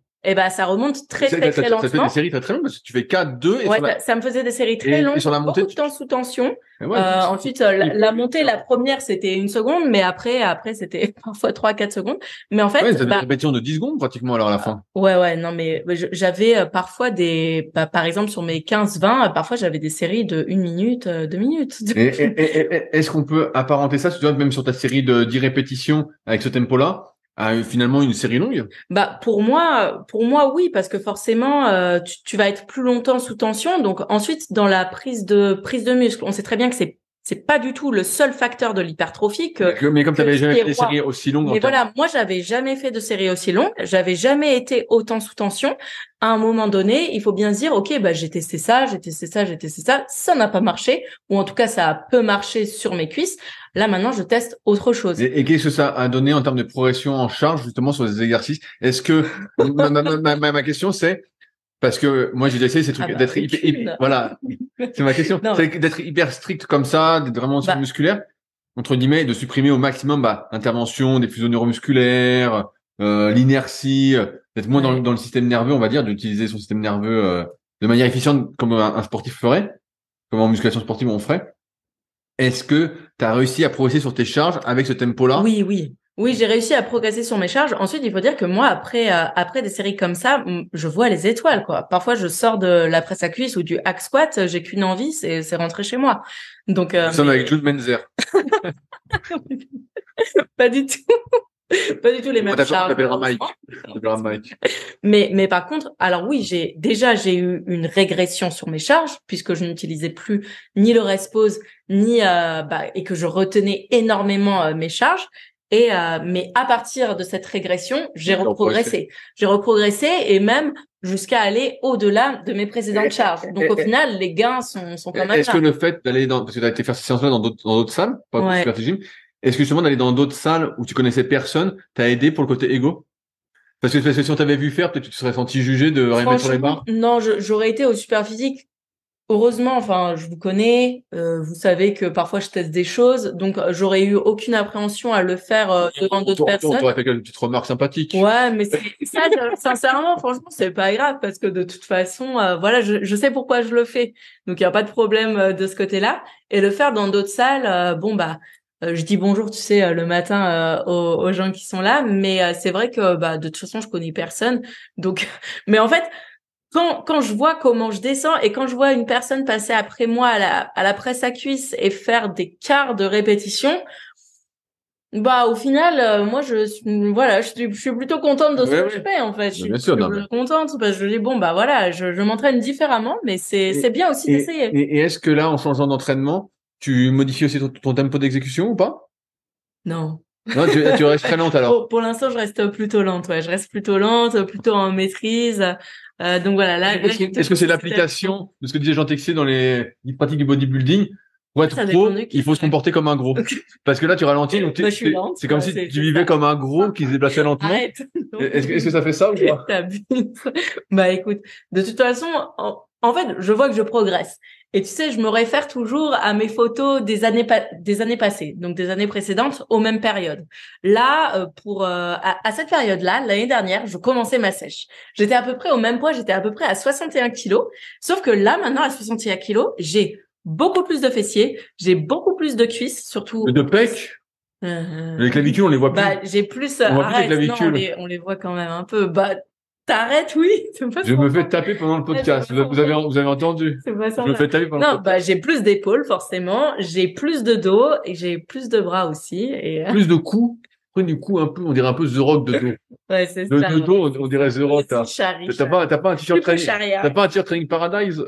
ça remonte très lentement. Ça fait des séries très longues parce que tu fais 4, 2 et ça me faisait des séries très longues. Et sur la montée, beaucoup de temps sous tension. Ensuite, la montée, la première, c'était 1 seconde, mais après, c'était parfois 3-4 secondes. Mais en fait, des répétitions de 10 secondes pratiquement alors à la fin. Non, mais j'avais parfois par exemple, sur mes 15-20, parfois j'avais des séries de 1 minute, 2 minutes. Et est-ce qu'on peut apparenter ça, même sur ta série de 10 répétitions avec ce tempo-là? Finalement une série longue? Pour moi oui, parce que forcément tu vas être plus longtemps sous tension. Donc ensuite dans la prise de muscle, on sait très bien que c'est pas du tout le seul facteur de l'hypertrophie mais comme tu n'avais jamais fait des séries aussi longues. Mais voilà, moi j'avais jamais fait de séries aussi longues, j'avais jamais été autant sous tension. À un moment donné, il faut bien se dire OK, j'ai testé ça, ça n'a pas marché ou en tout cas ça a peu marché sur mes cuisses. Là maintenant, je teste autre chose. Et qu'est-ce que ça a donné en termes de progression en charge justement sur les exercices? Est-ce que ma question c'est parce que moi j'ai essayé ces trucs d'être voilà, c'est ma question, c'est d'être hyper strict comme ça, d'être vraiment sur musculaire entre guillemets, de supprimer au maximum l'intervention des fuseaux neuromusculaires, l'inertie, d'être moins dans le système nerveux, on va dire, d'utiliser son système nerveux de manière efficiente comme un sportif ferait, comme en musculation sportive on ferait. Est-ce que tu as réussi à progresser sur tes charges avec ce tempo-là? Oui, j'ai réussi à progresser sur mes charges. Ensuite, il faut dire que moi, après des séries comme ça, je vois les étoiles, quoi. Parfois, je sors de la presse à cuisse ou du hack squat, j'ai qu'une envie, c'est rentrer chez moi. Donc, nous sommes avec Jude Menzer. Pas du tout. Pas du tout les mêmes charges. Mike. Mais par contre, alors oui, j'ai eu une régression sur mes charges puisque je n'utilisais plus ni le rest pause ni et que je retenais énormément mes charges. Mais à partir de cette régression, j'ai reprogressé et même jusqu'à aller au-delà de mes précédentes charges. Donc au final, les gains sont quand même là. Est-ce que le fait d'aller parce que tu as été faire ces séances-là dans d'autres salles, pas pour Super Gym, est-ce que justement d'aller dans d'autres salles où tu connaissais personne t'a aidé pour le côté égo? Parce que si on t'avait vu faire, peut-être que tu te serais senti jugé de rien mettre sur les barres. Non, j'aurais été au Superphysique. Heureusement, je vous connais, vous savez que parfois je teste des choses, donc j'aurais eu aucune appréhension à le faire devant d'autres personnes. T'aurais fait une petite remarque sympathique. Ouais, mais ça, sincèrement, franchement, c'est pas grave parce que de toute façon, voilà, je sais pourquoi je le fais, donc il y a pas de problème de ce côté-là. Et le faire dans d'autres salles, je dis bonjour, tu sais, le matin aux gens qui sont là, mais c'est vrai que de toute façon, je connais personne, donc. Mais en fait. quand je vois comment je descends et quand je vois une personne passer après moi à la presse à cuisse et faire des quarts de répétition, bah au final, moi je suis plutôt contente de ce que je fais en fait. Je suis Bien sûr, non, mais... plutôt contente parce que je dis bon bah voilà, je m'entraîne différemment, mais c'est bien aussi d'essayer. Et est-ce que là, en changeant d'entraînement, tu modifies aussi ton tempo d'exécution ou pas? Non. Non, tu restes très lente alors. Pour l'instant, je reste plutôt lente. Ouais, je reste plutôt lente, plutôt en maîtrise. Donc voilà, là. Est-ce que c'est l'application de ce que disait Jean Texier dans les pratiques du bodybuilding? Pour être pro, il faut se comporter comme un gros. Parce que là, tu ralentis, donc je suis lente. c'est comme si tu vivais comme un gros qui se déplaçait lentement. Arrête. Est-ce que ça fait ça ou pas? Bah écoute, de toute façon, en fait, je vois que je progresse. Et tu sais, je me réfère toujours à mes photos des années passées, donc des années précédentes, aux mêmes périodes. Là, à cette période-là, l'année dernière, je commençais ma sèche. J'étais à peu près au même poids, j'étais à peu près à 61 kilos. Sauf que là, maintenant, à 61 kilos, j'ai beaucoup plus de fessiers, j'ai beaucoup plus de cuisses, surtout. De pecs? Les clavicules, on les voit plus. Bah, j'ai plus. On voit Arrête, plus les non, clavicules. on les voit quand même un peu. Bah, t'arrêtes, oui. Je me fais taper pendant le podcast. Vous avez entendu. C'est pas ça. Je me fais taper pendant le podcast. Bah, j'ai plus d'épaules, forcément. J'ai plus de dos et j'ai plus de bras aussi. Et... Plus de coups. Après, du coup, un peu, on dirait un peu The Rock de dos. Ouais, c'est ça. De dos, on dirait The Rock. T'as pas un t-shirt Training Paradise?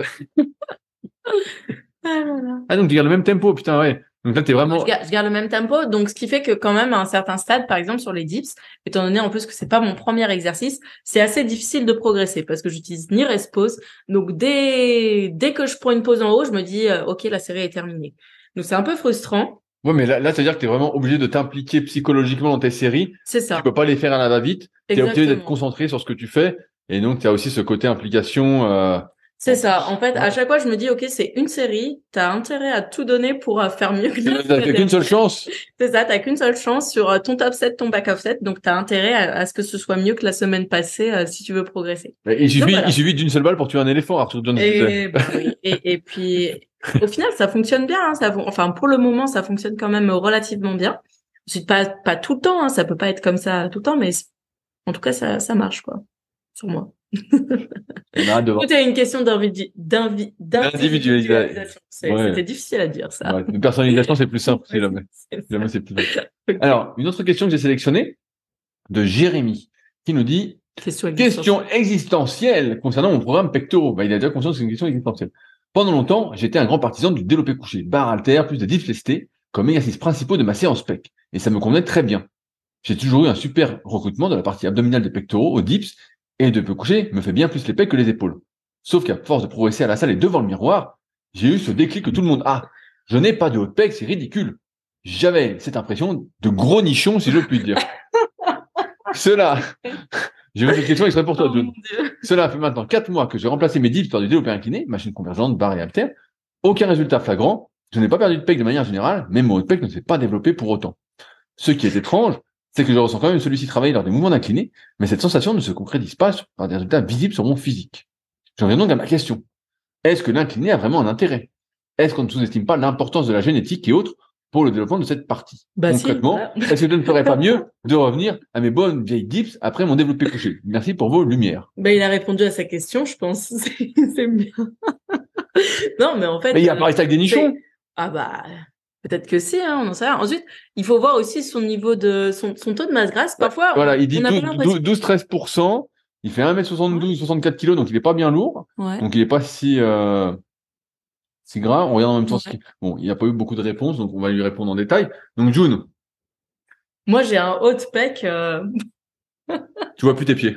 Ah, donc tu gardes le même tempo, putain, ouais. Donc là, t'es vraiment... Je garde le même tempo, donc ce qui fait que quand même, à un certain stade, par exemple sur les dips, étant donné en plus que c'est pas mon premier exercice, c'est assez difficile de progresser parce que j'utilise ni rest pause. Donc dès que je prends une pause en haut, je me dis, ok, la série est terminée. Donc c'est un peu frustrant. Ouais, mais là, c'est-à-dire que t'es vraiment obligé de t'impliquer psychologiquement dans tes séries. C'est ça. Tu peux pas les faire à la va-vite. T'es obligé d'être concentré sur ce que tu fais. Et donc, t'as aussi ce côté implication, C'est ça. En fait, à chaque fois, je me dis, ok, c'est une série. T'as intérêt à tout donner pour faire mieux que la T'as qu'une seule chance. C'est ça. T'as qu'une seule chance sur ton top set, ton back off set. Donc, t'as intérêt à ce que ce soit mieux que la semaine passée si tu veux progresser. Il suffit d'une seule balle pour tuer un éléphant, Arthur Jones. Et puis, au final, ça fonctionne bien. Hein, enfin, pour le moment, ça fonctionne quand même relativement bien. Ensuite, pas tout le temps. Hein, ça peut pas être comme ça tout le temps, mais en tout cas, ça marche quoi, sur moi. C'était une question d'individualisation. C'était difficile à dire, ça. Ouais. De personnalisation, c'est plus simple. C'est plus simple. Okay. Alors, une autre question que j'ai sélectionnée de Jérémy, qui nous dit question existentielle concernant mon programme pectoraux. Bah, il a déjà conscience que c'est une question existentielle. Pendant longtemps, j'étais un grand partisan du développé couché, barre haltère, plus de dips lestés, comme exercices principaux de ma séance pec. Et ça me convenait très bien. J'ai toujours eu un super recrutement de la partie abdominale des pectoraux au dips, et de peu coucher me fait bien plus les pecs que les épaules. Sauf qu'à force de progresser à la salle et devant le miroir, j'ai eu ce déclic que tout le monde a. Je n'ai pas de haut de pec, c'est ridicule. J'avais cette impression de gros nichon, si je puis dire. Cela, j'ai vu cette question exprès pour toi, John. Cela fait maintenant 4 mois que j'ai remplacé mes dips par du développé incliné, machine convergente, barre et haltère. Aucun résultat flagrant. Je n'ai pas perdu de pec de manière générale, mais mon haut de pec ne s'est pas développé pour autant. Ce qui est étrange, c'est que je ressens quand même celui-ci travailler lors des mouvements d'incliné, mais cette sensation ne se concrétise pas par des résultats visibles sur mon physique. J'en viens donc à ma question. Est-ce que l'incliné a vraiment un intérêt? Est-ce qu'on ne sous-estime pas l'importance de la génétique et autres pour le développement de cette partie? Concrètement, est-ce que je ne ferais pas mieux de revenir à mes bonnes vieilles dips après mon développé couché? Merci pour vos lumières. Il a répondu à sa question, je pense. C'est bien. Non, mais en fait... Mais il a pas resté avec des nichons. Ah bah... Peut-être que si, hein, on en sait rien. Ensuite, il faut voir aussi son niveau de son taux de masse grasse. Parfois, voilà, il dit 12-13%. Il fait 1m72, 64 kg, donc il est pas bien lourd. Ouais. Donc il est pas si grave. On regarde en même temps. Bon, il n'y a pas eu beaucoup de réponses, donc on va lui répondre en détail. Donc June. Moi, j'ai un haut de pec. Tu vois plus tes pieds.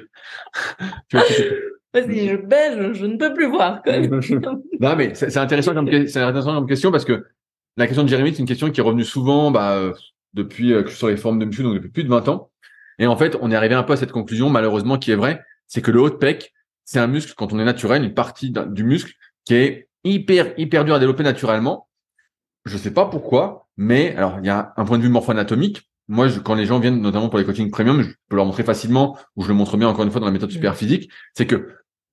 Si je baisse, je ne peux plus voir. Quoi. Non, mais c'est intéressant comme question parce que la question de Jérémy, c'est une question qui est revenue souvent depuis que je suis sur les forums de muscu, donc depuis plus de 20 ans. Et en fait, on est arrivé un peu à cette conclusion, malheureusement, qui est vraie, c'est que le haut de pec, c'est un muscle, quand on est naturel, une partie du muscle qui est hyper dur à développer naturellement. Je sais pas pourquoi, mais alors il y a un point de vue morpho-anatomique. Moi, quand les gens viennent, notamment pour les coachings premium, je peux leur montrer facilement, ou je le montre bien encore une fois dans la méthode super physique, c'est que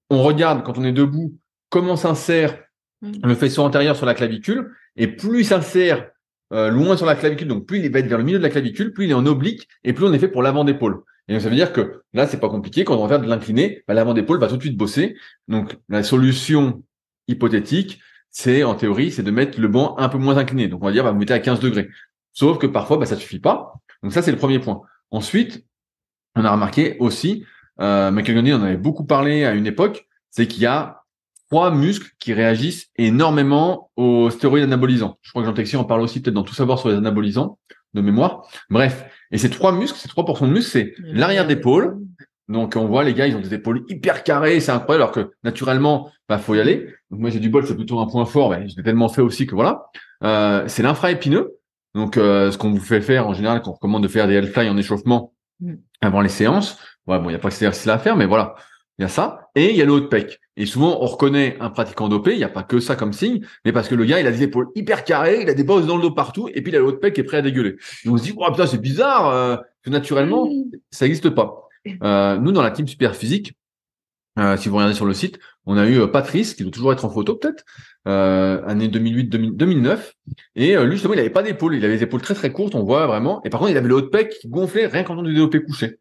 on regarde quand on est debout comment s'insère le faisceau antérieur sur la clavicule, et plus il s'insère loin sur la clavicule, donc plus il va être vers le milieu de la clavicule, plus il est en oblique, et plus on est fait pour l'avant d'épaule. Et donc, ça veut dire que là, c'est pas compliqué. Quand on va faire de l'incliné, l'avant d'épaule va tout de suite bosser. Donc, la solution hypothétique, c'est, en théorie, c'est de mettre le banc un peu moins incliné. Donc, on va dire, vous mettez à 15 degrés. Sauf que parfois, ça suffit pas. Donc, ça, c'est le premier point. Ensuite, on a remarqué aussi, Michael Gandhi en avait beaucoup parlé à une époque, c'est qu'il y a 3 muscles qui réagissent énormément aux stéroïdes anabolisants. Je crois que Jean Texier en parle aussi peut-être dans Tout savoir sur les anabolisants de mémoire. Bref, et ces 3 muscles, ces 3 portions de muscles, c'est l'arrière d'épaule. Donc on voit les gars, ils ont des épaules hyper carrées, c'est incroyable, alors que naturellement, faut y aller. Donc moi j'ai du bol, c'est plutôt un point fort, je l'ai tellement fait aussi que voilà. C'est l'infraépineux. Donc ce qu'on vous fait faire en général, qu'on recommande de faire des Hellfly en échauffement avant les séances. Ouais, bon, il n'y a pas que ces exercices-là à faire, mais voilà. Il y a ça. Et il y a le haut de pec. Et souvent, on reconnaît un pratiquant dopé. Il n'y a pas que ça comme signe, mais parce que le gars, il a des épaules hyper carrées, il a des bosses dans le dos partout, et puis il a le haut de pec qui est prêt à dégueuler. Et on se dit, oh putain, c'est bizarre, que naturellement, ça n'existe pas. Nous, dans la team super physique, si vous regardez sur le site, on a eu Patrice, qui doit toujours être en photo peut-être, année 2008-2009. Et lui, justement, il avait pas d'épaule. Il avait des épaules très très courtes, on voit vraiment. Et par contre, il avait le haut de pec qui gonflait rien qu'en faisant du développé couché.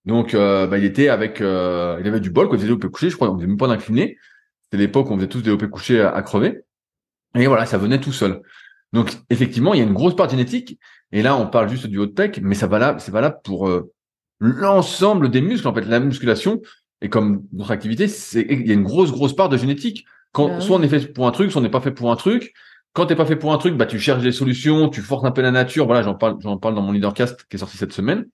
Donc, il était avec, il avait du bol quand il faisait développé couché. Je crois qu'on faisait même pas d'incliné. C'était l'époque où on faisait tous des développés couchés à crever. Et voilà, ça venait tout seul. Donc, effectivement, il y a une grosse part génétique. Et là, on parle juste du haut de pec, mais c'est valable pour l'ensemble des muscles. En fait, la musculation, et comme notre activité, il y a une grosse part de génétique. Quand, soit on est fait pour un truc, soit on n'est pas fait pour un truc. Quand t'es pas fait pour un truc, tu cherches des solutions, tu forces un peu la nature. Voilà, j'en parle dans mon leadercast qui est sorti cette semaine.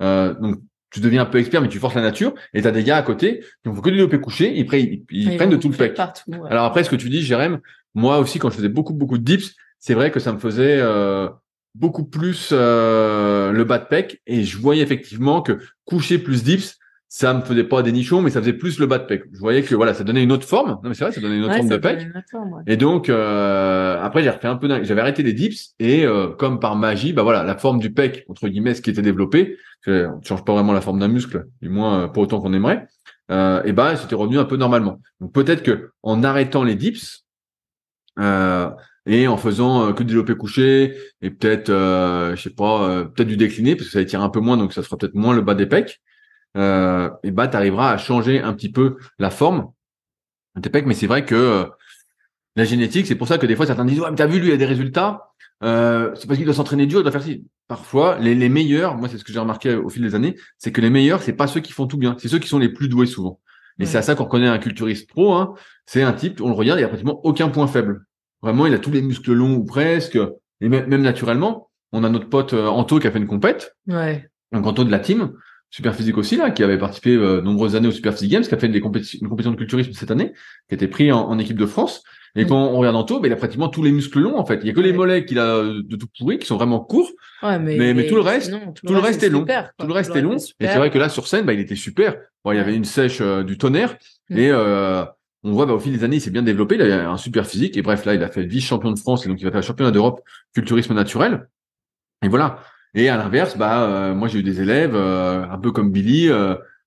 Donc, tu deviens un peu expert, mais tu forces la nature. Et t'as des gars à côté qui ont fait que du développé couché, ils prennent de tout le pec. Partout, ouais. Alors après, ce que tu dis, Jérém, moi aussi, quand je faisais beaucoup de dips, c'est vrai que ça me faisait beaucoup plus le bas de pec, et je voyais effectivement que coucher plus dips, ça me faisait pas des nichons, mais ça faisait plus le bas de pec. Je voyais que voilà, ça donnait une autre forme. Non mais c'est vrai, ça donnait une autre forme de pec. Et donc après, j'ai refait un peu, j'avais arrêté les dips, et comme par magie, voilà, la forme du pec entre guillemets, ce qui était développé, on ne change pas vraiment la forme d'un muscle, du moins pas autant qu'on aimerait. Et c'était revenu un peu normalement. Donc peut-être que en arrêtant les dips et en faisant que du développé couché, et peut-être je sais pas, peut-être du décliné parce que ça étire un peu moins, donc ça sera peut-être moins le bas des pecs. Et t'arriveras à changer un petit peu la forme de tes pecs. Mais c'est vrai que la génétique, c'est pour ça que des fois certains disent, ouais, mais t'as vu, lui il a des résultats, c'est parce qu'il doit s'entraîner dur, il doit faire ci. Parfois les meilleurs, moi c'est ce que j'ai remarqué au fil des années, c'est que les meilleurs, c'est pas ceux qui font tout bien, c'est ceux qui sont les plus doués souvent. Et c'est à ça qu'on reconnaît un culturiste pro, hein. C'est un type, on le regarde, il a pratiquement aucun point faible. Vraiment, il a tous les muscles longs ou presque, et même naturellement. On a notre pote Anto qui a fait une compète. Ouais. Donc Anto de la team Super Physique aussi, là, qui avait participé nombreuses années au Super Physique Games, qui a fait une compétition de culturisme cette année, qui a été pris en équipe de France. Et quand on regarde Anto, il a pratiquement tous les muscles longs, en fait. Il y a que les mollets qu'il a de tout pourri, qui sont vraiment courts. Ouais, mais tout le reste, tout le reste est long. Tout le reste est long. Et c'est vrai que là, sur scène, il était super. Bon, il y avait une sèche du tonnerre. Et on voit, au fil des années, il s'est bien développé. Il a un super physique. Et bref, là, il a fait vice-champion de France. Et donc, il va faire championnat d'Europe culturisme naturel. Et voilà. Et à l'inverse, moi, j'ai eu des élèves, un peu comme Billy,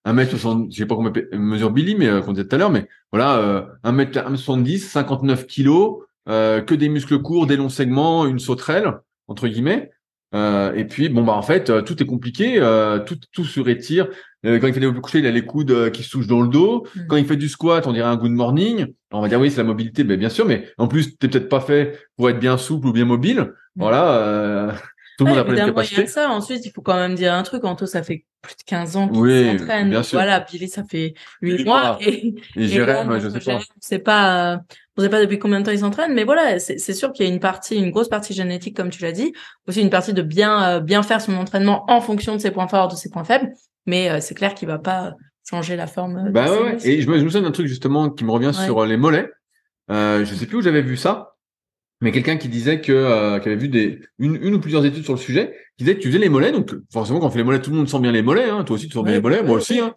1m60, je sais pas combien mesure Billy, mais qu'on disait tout à l'heure, mais voilà, 1m70, 59 kilos, que des muscles courts, des longs segments, une sauterelle, entre guillemets. Et puis, en fait, tout est compliqué, tout se rétire. Quand il fait des développés couchés, il a les coudes qui se touchent dans le dos. Quand il fait du squat, on dirait un good morning. On va dire oui, c'est la mobilité, mais bien sûr, mais en plus, t'es peut-être pas fait pour être bien souple ou bien mobile. Voilà. Tout le monde a pas les capacités. Il y a ça. Ensuite, il faut quand même dire un truc. Anto, ça fait plus de 15 ans qu'il s'entraîne. Bien sûr. Voilà, Billy, ça fait 8 mois. Et Jérém, je sais pas. On sait pas depuis combien de temps il s'entraîne, mais voilà, c'est sûr qu'il y a une grosse partie génétique, comme tu l'as dit. Aussi une partie de bien faire son entraînement en fonction de ses points forts, de ses points faibles. Mais c'est clair qu'il va pas changer la forme. Ouais. Et je me souviens d'un truc justement qui me revient sur les mollets. Je sais plus où j'avais vu ça. Mais quelqu'un qui disait que qui avait vu une ou plusieurs études sur le sujet, qui disait que tu faisais les mollets, donc forcément quand on fait les mollets, tout le monde sent bien les mollets, hein. Toi aussi tu sens bien les mollets, moi aussi, hein.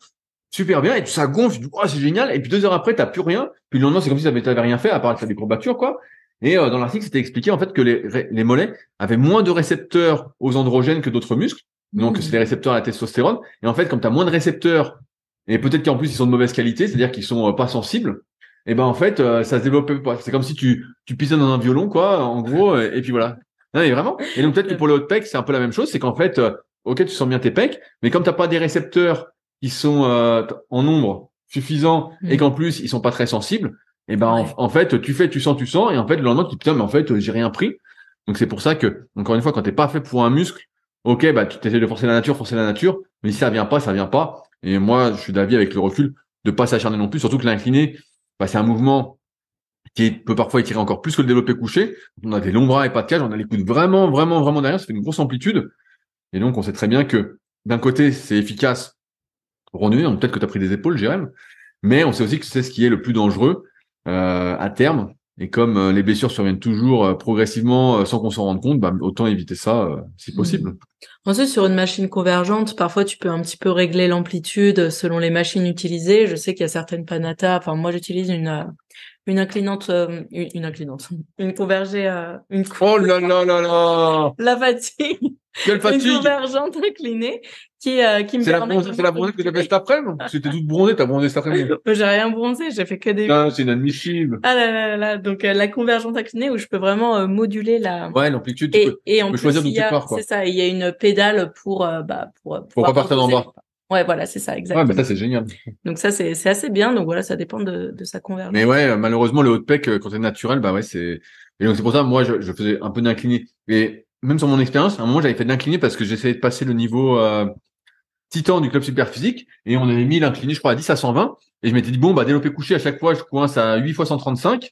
Super bien, et ça gonfle, tu dis oh c'est génial, et puis 2 heures après t'as plus rien, puis le lendemain c'est comme si t'avais rien fait à part faire des courbatures quoi. Et dans l'article c'était expliqué en fait que les mollets avaient moins de récepteurs aux androgènes que d'autres muscles, donc c'est les récepteurs à la testostérone, et en fait comme t'as moins de récepteurs, et peut-être qu'en plus ils sont de mauvaise qualité, c'est-à-dire qu'ils sont pas sensibles. Et en fait ça se développe pas. C'est comme si tu pisonnes dans un violon quoi, en gros, et puis voilà. Non mais vraiment. Et donc peut-être que pour le haut de pec c'est un peu la même chose, c'est qu'en fait ok, tu sens bien tes pecs, mais comme t'as pas des récepteurs qui sont en nombre suffisant et qu'en plus ils sont pas très sensibles, et ben en fait tu sens, et en fait le lendemain tu te dis putain mais en fait j'ai rien pris. Donc c'est pour ça que encore une fois quand t'es pas fait pour un muscle, ok bah tu essaies de forcer la nature, mais si ça vient pas, ça vient pas. Et moi je suis d'avis avec le recul de pas s'acharner non plus, surtout que l'incliné, bah c'est un mouvement qui peut parfois étirer encore plus que le développé couché. On a des longs bras et pas de cage, on a les coudes vraiment derrière, ça fait une grosse amplitude. Et donc on sait très bien que d'un côté c'est efficace pour randonner, donc peut-être que tu as pris des épaules, Jérém, mais on sait aussi que c'est ce qui est le plus dangereux à terme. Et comme les blessures surviennent toujours progressivement sans qu'on s'en rende compte, bah, autant éviter ça si possible. Ensuite, sur une machine convergente, parfois tu peux un petit peu régler l'amplitude selon les machines utilisées. Je sais qu'il y a certaines Panata. Enfin, moi, j'utilise une inclinante, une convergée, Oh là là là là! la fatigue. Quelle fatigue! Une convergente inclinée qui me permet. C'est la bronzée que tu as fait cet après-midi? C'était toute bronzée, t'as bronzé cet après-midi. J'ai rien bronzé, j'ai fait que des. Putain, c'est inadmissible. Ah là là là là. Donc la convergente inclinée où je peux vraiment moduler la. Ouais, l'amplitude, Et tu en peux plus, choisir d'où tu pars, quoi. c'est ça, il y a une pédale pour Pour pas partir d'en bas. Ouais, voilà, c'est ça, exactement. Ouais, bah ça c'est génial. Donc ça c'est assez bien. Donc voilà, ça dépend de sa convergence. Mais ouais, malheureusement le haut de pec quand c'est naturel, bah ouais, c'est et donc c'est pour ça moi je faisais un peu d'incliné. Et même sur mon expérience, à un moment j'avais fait de l'incliné parce que j'essayais de passer le niveau titan du club super physique et on avait mis l'incliné je crois à 10 à 120 et je m'étais dit bon bah développé couché à chaque fois je coince à 8 fois 135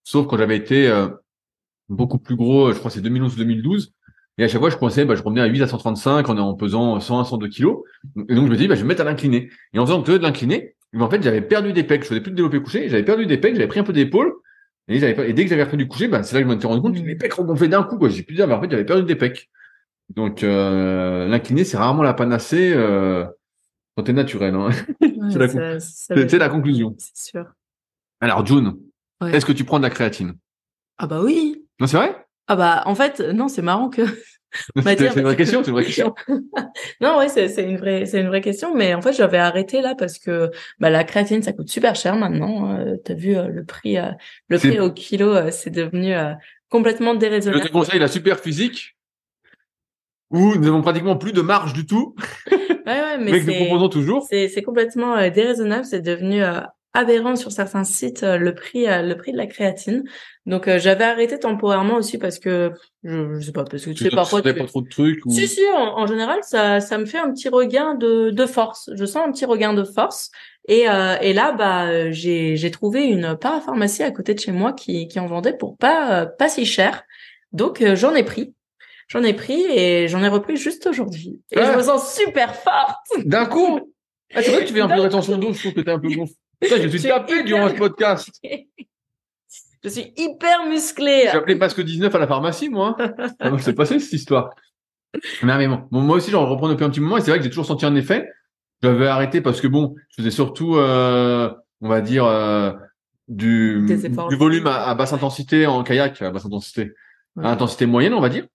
sauf quand j'avais été beaucoup plus gros, je crois que c'est 2011 ou 2012 et à chaque fois je coinçais je revenais à 8 à 135 en pesant 101 102 kilos et donc je me dis je vais me mettre à l'incliné et en faisant que de l'incliné mais en fait j'avais perdu des pecs, je faisais plus de développé couché, j'avais perdu des pecs, j'avais pris un peu d'épaule et dès que j'avais repris du couché c'est là que je me suis rendu compte que mes pecs regonflaient d'un coup quoi, j'ai pu dire mais en fait j'avais perdu des pecs. Donc l'incliné c'est rarement la panacée quand t'es naturel hein. Ouais, C'est la conclusion. C'est sûr. Alors June, Ouais. est-ce que tu prends de la créatine? Ah bah oui. Non, c'est vrai? Ah bah en fait non, c'est marrant que C'est une vraie question, c'est une vraie question. Non, ouais, c'est une vraie question, mais en fait, j'avais arrêté là parce que la créatine, ça coûte super cher maintenant. T'as vu le prix au kilo, c'est devenu complètement Je déraisonnable. te conseille la super physique où nous n'avons pratiquement plus de marge du tout, Ouais, mais que nous proposons toujours. c'est complètement déraisonnable. C'est devenu aberrant sur certains sites le prix de la créatine. Donc j'avais arrêté temporairement aussi parce que je sais pas, parce que tu sais parfois pas trop de trucs ou... Si, en général, ça me fait un petit regain de force. Je sens un petit regain de force. Et là, j'ai trouvé une parapharmacie à côté de chez moi qui en vendait pour pas si cher. Donc, j'en ai pris. J'en ai pris et j'en ai repris juste aujourd'hui. Et je me sens super forte. D'un coup! Ah, c'est vrai que tu fais un peu de rétention d'eau, je trouve que t'es un peu gonflé. Putain, je suis tapé durant ce podcast. Je suis hyper musclée. J'ai appelé Basque 19 à la pharmacie, moi. C'est passé, cette histoire. Mais bon, moi aussi, j'en reprends depuis un petit moment et c'est vrai que j'ai toujours senti un effet. J'avais arrêté parce que bon, je faisais surtout, on va dire, du volume à basse intensité en kayak, à basse intensité, à intensité moyenne, on va dire,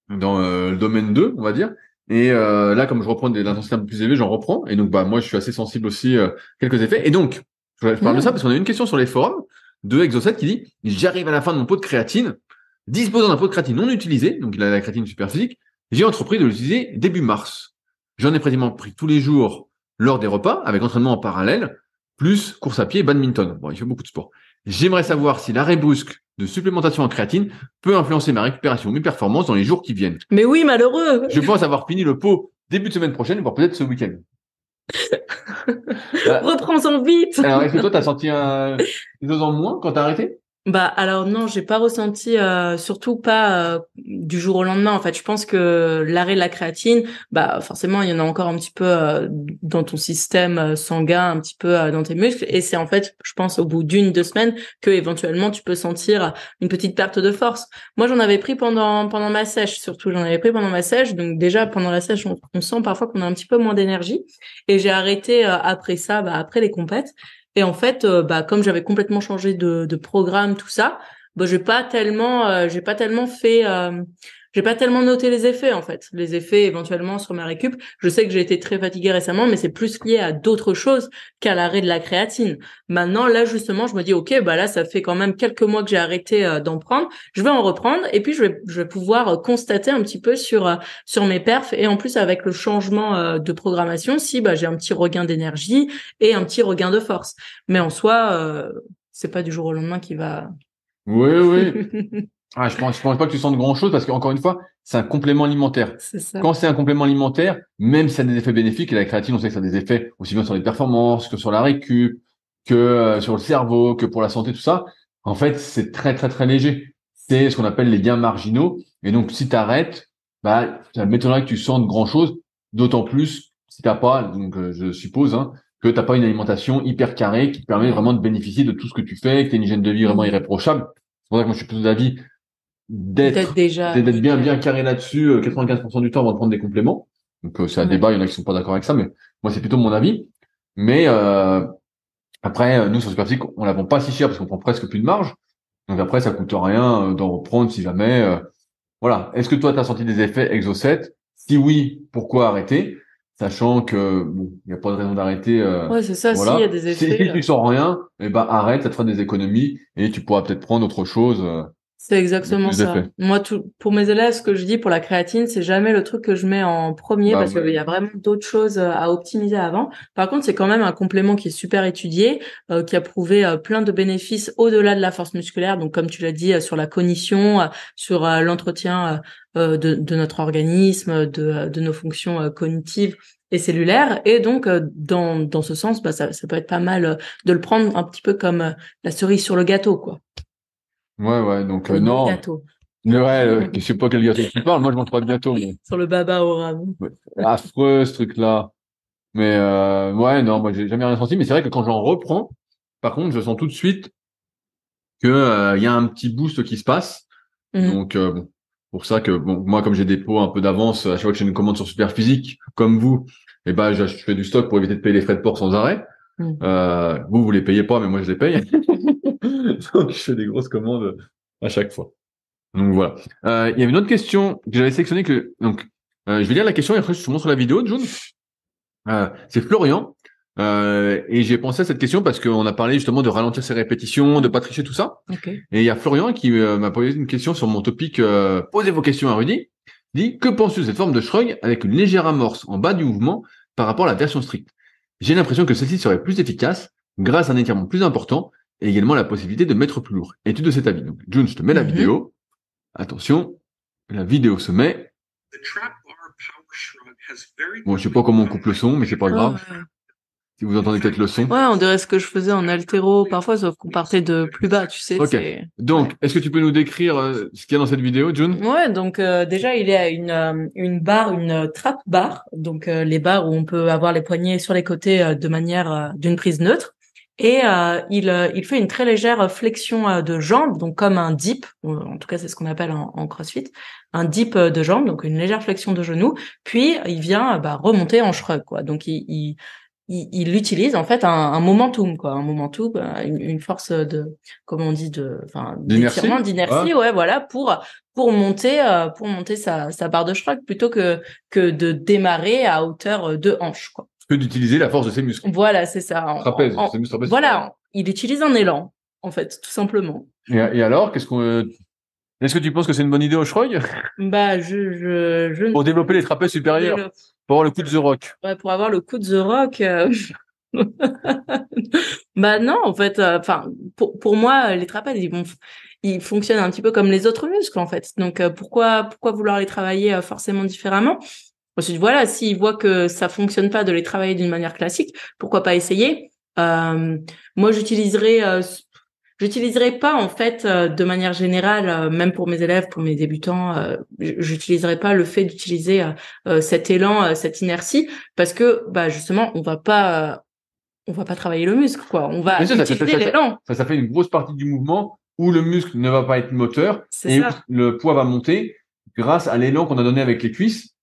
dans le domaine 2, on va dire. Et là, comme je reprends des intensités un peu plus élevées, j'en reprends. Et donc, moi, je suis assez sensible aussi quelques effets. Et donc, je parle de ça parce qu'on a une question sur les forums de Exocet qui dit « J'arrive à la fin de mon pot de créatine, disposant d'un pot de créatine non utilisé, donc il a la créatine super physique, j'ai entrepris de l'utiliser début mars. J'en ai pratiquement pris tous les jours lors des repas, avec entraînement en parallèle, plus course à pied et badminton. Bon, il fait beaucoup de sport. J'aimerais savoir si l'arrêt brusque de supplémentation en créatine peut influencer ma récupération ou mes performances dans les jours qui viennent. Mais oui, malheureux. Je pense avoir fini le pot début de semaine prochaine, voire peut-être ce week-end. » Reprends-en vite. Alors, est-ce que toi, t'as senti des doses en moins quand t'as arrêté? Alors non, j'ai pas ressenti, surtout pas du jour au lendemain. En fait, je pense que l'arrêt de la créatine, forcément, il y en a encore un petit peu dans ton système sanguin, un petit peu dans tes muscles, et c'est en fait, je pense, au bout d'1-2 semaines que éventuellement tu peux sentir une petite perte de force. Moi, j'en avais pris pendant ma sèche, surtout, j'en avais pris pendant ma sèche. Donc déjà pendant la sèche, on sent parfois qu'on a un petit peu moins d'énergie, et j'ai arrêté après ça, après les compètes. Et en fait, comme j'avais complètement changé de programme, tout ça, j'ai pas tellement fait j'ai pas tellement noté les effets en fait. Les effets éventuellement sur ma récup. Je sais que j'ai été très fatiguée récemment, mais c'est plus lié à d'autres choses qu'à l'arrêt de la créatine. Maintenant, là justement, je me dis ok, bah là ça fait quand même quelques mois que j'ai arrêté d'en prendre. Je vais en reprendre et puis je vais pouvoir constater un petit peu sur mes perfs et en plus avec le changement de programmation, si bah j'ai un petit regain d'énergie et un petit regain de force. Mais en soi, c'est pas du jour au lendemain qui va. Oui, oui. Je pense pas que tu sentes grand-chose parce qu'encore une fois, c'est un complément alimentaire. C'est ça. Quand c'est un complément alimentaire, même si ça a des effets bénéfiques, et la créatine, on sait que ça a des effets aussi bien sur les performances que sur la récup, que sur le cerveau, que pour la santé, tout ça. En fait, c'est très, très, très léger. C'est ce qu'on appelle les gains marginaux. Et donc, si tu arrêtes, bah, ça m'étonnerait que tu sentes grand-chose, d'autant plus si t'as pas, donc je suppose, hein, que t'as pas une alimentation hyper carrée qui te permet vraiment de bénéficier de tout ce que tu fais, que t'as une hygiène de vie vraiment irréprochable. C'est pour ça que moi, je suis plutôt d'avis Peut-être déjà. d'être bien bien carré là-dessus 95% du temps avant de prendre des compléments. Donc c'est un Ouais. débat, il y en a qui sont pas d'accord avec ça, mais moi c'est plutôt mon avis. Mais après nous sur Superphysique, on la vend pas si cher parce qu'on prend presque plus de marge. Donc après ça coûte rien d'en reprendre si jamais voilà. Est-ce que toi tu as senti des effets Exocet? Si oui, pourquoi arrêter? Sachant que bon, il n'y a pas de raison d'arrêter Ouais, c'est ça. S'il y a voilà. des Si effets. tu sens rien, eh ben arrête, ça te fera des économies et tu pourras peut-être prendre autre chose C'est avec exactement plus ça. d'effets. Moi, pour mes élèves, ce que je dis pour la créatine, c'est jamais le truc que je mets en premier Bah parce qu'il y ouais. a vraiment d'autres choses à optimiser avant. Par contre, c'est quand même un complément qui est super étudié, qui a prouvé plein de bénéfices au-delà de la force musculaire. Donc, comme tu l'as dit, sur la cognition, sur l'entretien de notre organisme, de nos fonctions cognitives et cellulaires. Et donc, dans ce sens, bah, ça peut être pas mal de le prendre un petit peu comme la cerise sur le gâteau, quoi. Ouais, ouais, donc Le non. gâteau. Ouais, je sais pas quel gâteau tu parles, moi je mange pas de gâteau, mais Sur le baba au rhum. ouais, affreux ce truc-là. Mais ouais, non, moi j'ai jamais rien senti, mais c'est vrai que quand j'en reprends, par contre, je sens tout de suite que il y a un petit boost qui se passe. Mhm. Donc bon, pour ça que bon, moi comme j'ai des pots un peu d'avance, à chaque fois que j'ai une commande sur Superphysique, comme vous, et ben je fais du stock pour éviter de payer les frais de port sans arrêt. Mhm. Vous les payez pas, mais moi je les paye. Donc je fais des grosses commandes à chaque fois. Donc voilà. Il y avait une autre question que j'avais sélectionnée donc je vais lire la question et après je te montre la vidéo de June. C'est Florian. Et j'ai pensé à cette question parce qu'on a parlé justement de ralentir ses répétitions, de pas tricher, tout ça. Ok. Et il y a Florian qui m'a posé une question sur mon topic posez vos questions à Rudy. Il dit que penses-tu de cette forme de shrug avec une légère amorce en bas du mouvement par rapport à la version stricte? J'ai l'impression que celle-ci serait plus efficace grâce à un étirement plus important et également la possibilité de mettre plus lourd. Es-tu de cet avis? Donc, June, je te mets la Mhm. vidéo. Attention, la vidéo se met. Bon, je sais pas comment on coupe le son, mais c'est pas Ouais, grave. Si vous entendez peut-être le son. ouais, on dirait ce que je faisais en altéro parfois, sauf qu'on partait de plus bas, tu sais. Ok. Donc, Ouais. est-ce que tu peux nous décrire ce qu'il y a dans cette vidéo, June? Ouais, donc déjà il est à une barre, une trappe barre, donc les barres où on peut avoir les poignets sur les côtés de manière d'une prise neutre. Et il fait une très légère flexion de jambes, donc comme un dip, ou en tout cas c'est ce qu'on appelle en CrossFit, un dip de jambes, donc une légère flexion de genou. Puis il vient remonter en shrug, quoi. Donc il utilise en fait un momentum, quoi, un momentum, une force de, comment on dit, enfin d'étirement, D'inertie? d'inertie, Ouais. ouais, voilà, pour monter sa barre de shrug plutôt que de démarrer à hauteur de hanche, quoi. Que d'utiliser la force de ses muscles. Voilà, c'est ça. Trapèze, ses muscles trapèzes supérieurs. Voilà, il utilise un élan, en fait, tout simplement. Et alors, est-ce que tu penses que c'est une bonne idée au shrug? Bah, je ne Pour développer les trapèzes supérieurs? Pour avoir le coup de The Rock? ouais, pour avoir le coup de The Rock. Bah non, en fait, enfin, pour moi, les trapèzes, ils fonctionnent un petit peu comme les autres muscles, en fait. Donc, pourquoi vouloir les travailler forcément différemment? Ensuite, voilà, s'ils voient que ça fonctionne pas de les travailler d'une manière classique, pourquoi pas essayer? Moi, j'utiliserai pas, en fait, de manière générale, même pour mes élèves, pour mes débutants, j'utiliserai pas le fait d'utiliser cet élan, cette inertie, parce que, bah, justement, on va pas travailler le muscle, quoi. On va Bien sûr, utiliser l'élan. ça fait une grosse partie du mouvement où le muscle ne va pas être moteur C'est et où ça. le poids va monter grâce à l'élan qu'on a donné avec les cuisses.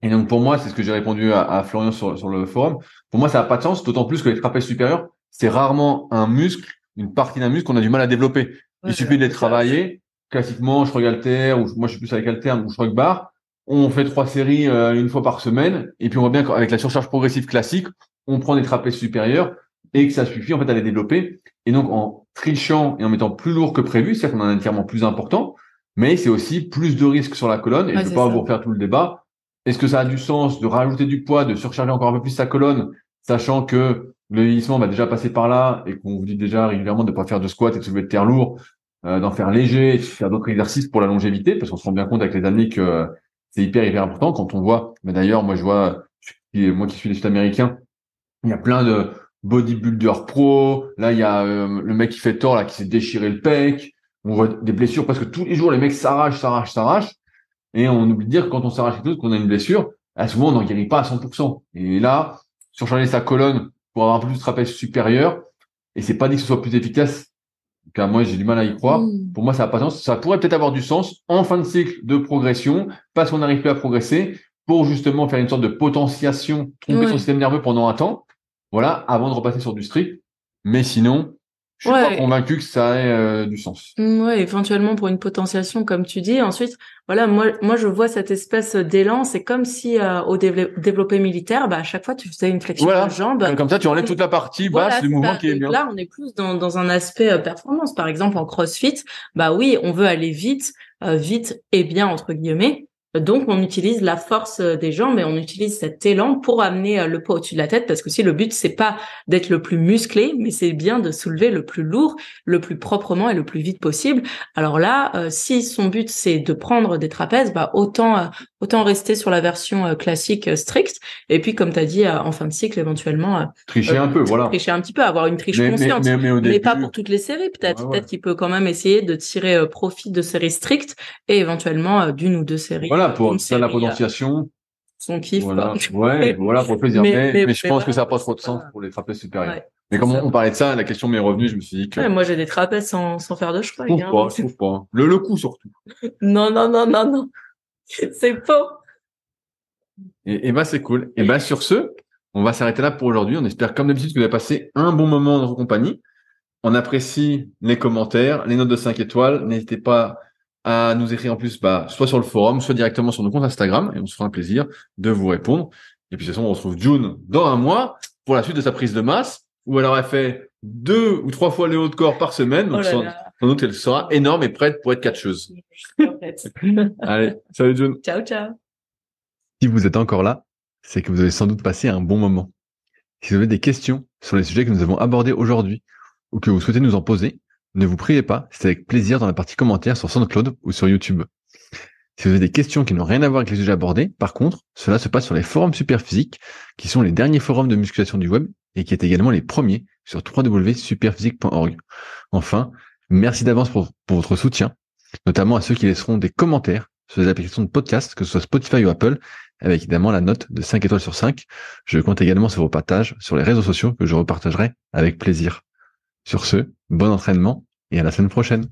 Et donc, pour moi, c'est ce que j'ai répondu à Florian sur le forum. Pour moi, ça n'a pas de sens, d'autant plus que les trapèzes supérieurs, c'est rarement un muscle, une partie d'un muscle qu'on a du mal à développer. Il Ouais, suffit de les c'est ça. travailler. classiquement, shrug halter, ou moi je suis plus avec halter ou shrug bar. On fait 3 séries une fois par semaine, et puis on voit bien qu'avec la surcharge progressive classique, on prend des trapèzes supérieurs et que ça suffit en fait à les développer. Et donc en trichant et en mettant plus lourd que prévu, c'est-à-dire qu'on a un étirement plus important, mais c'est aussi plus de risques sur la colonne. Et je ne vais pas vous refaire tout le débat. Est-ce que ça a du sens de rajouter du poids, de surcharger encore un peu plus sa colonne, sachant que le vieillissement va déjà passer par là et qu'on vous dit déjà régulièrement de ne pas faire de squat et de soulever de terre lourd, d'en faire léger, et de faire d'autres exercices pour la longévité, parce qu'on se rend bien compte avec les années que c'est hyper important quand on voit. Mais d'ailleurs, moi je vois, moi qui suis des Sud-Américains, il y a plein de bodybuilders pro. Là, il y a le mec qui fait tort là, qui s'est déchiré le pec. On voit des blessures parce que tous les jours les mecs s'arrachent. Et on oublie de dire que quand on s'arrache quelque chose, qu'on a une blessure, souvent on n'en guérit pas à 100%. Et là, surcharger sa colonne pour avoir un peu plus de trapèze supérieur, et c'est pas dit que ce soit plus efficace, car moi j'ai du mal à y croire. Pour moi, ça n'a pas de sens. Ça pourrait peut-être avoir du sens en fin de cycle de progression, parce qu'on n'arrive plus à progresser, pour justement faire une sorte de potentiation, tromper son système nerveux pendant un temps, voilà, avant de repasser sur du strict. Mais sinon, je suis pas convaincu que ça ait du sens. Ouais, éventuellement pour une potentiation, comme tu dis. Ensuite, voilà, moi, je vois cette espèce d'élan. C'est comme si au développé militaire, à chaque fois, tu faisais une flexion de jambe. Comme ça, tu enlèves toute la partie basse du mouvement qui est bien. Là, on est plus dans un aspect performance. Par exemple, en CrossFit, oui, on veut aller vite et bien entre guillemets. Donc, on utilise la force des jambes et on utilise cet élan pour amener le poids au-dessus de la tête, parce que si le but, c'est pas d'être le plus musclé, mais c'est bien de soulever le plus lourd, le plus proprement et le plus vite possible. Alors là, si son but, c'est de prendre des trapèzes, autant rester sur la version classique stricte. Et puis, comme tu as dit, en fin de cycle, éventuellement... tricher un peu, voilà. Tricher un petit peu, avoir une triche consciente. Mais pas pour toutes les séries, peut-être. Ouais. Peut-être qu'il peut quand même essayer de tirer profit de séries strictes et éventuellement d'une ou deux séries. Voilà, pour faire la potentiation. Son kiff. Voilà, voilà, pour le plaisir. Mais je pense que ça n'a pas trop de sens pour les trapèzes supérieurs. Ouais, mais comme on parlait de ça, la question m'est revenue, je me suis dit que... Ouais, moi, j'ai des trapèzes sans faire de shrug. Je trouve pas. Le coup, surtout. Non. C'est faux. Et c'est cool. Et sur ce, on va s'arrêter là pour aujourd'hui. On espère, comme d'habitude, que vous avez passé un bon moment dans notre compagnie. On apprécie les commentaires, les notes de 5 étoiles. N'hésitez pas à nous écrire en plus, soit sur le forum, soit directement sur nos comptes Instagram, et on se fera un plaisir de vous répondre. Et puis, de toute façon, on retrouve June dans un mois pour la suite de sa prise de masse, où elle aurait fait 2 ou 3 fois les hauts de corps par semaine. Donc, sans doute, elle sera énorme et prête pour être catcheuse. Allez, salut June. Ciao. Si vous êtes encore là, c'est que vous avez sans doute passé un bon moment. Si vous avez des questions sur les sujets que nous avons abordés aujourd'hui, ou que vous souhaitez nous en poser, ne vous privez pas, c'est avec plaisir dans la partie commentaires sur SoundCloud ou sur YouTube. Si vous avez des questions qui n'ont rien à voir avec les sujets abordés, par contre, cela se passe sur les forums Superphysique, qui sont les derniers forums de musculation du web et qui est également les premiers sur www.superphysique.org. Enfin, merci d'avance pour votre soutien, notamment à ceux qui laisseront des commentaires sur les applications de podcast, que ce soit Spotify ou Apple, avec évidemment la note de 5 étoiles sur 5. Je compte également sur vos partages sur les réseaux sociaux que je repartagerai avec plaisir. Sur ce, bon entraînement et à la semaine prochaine.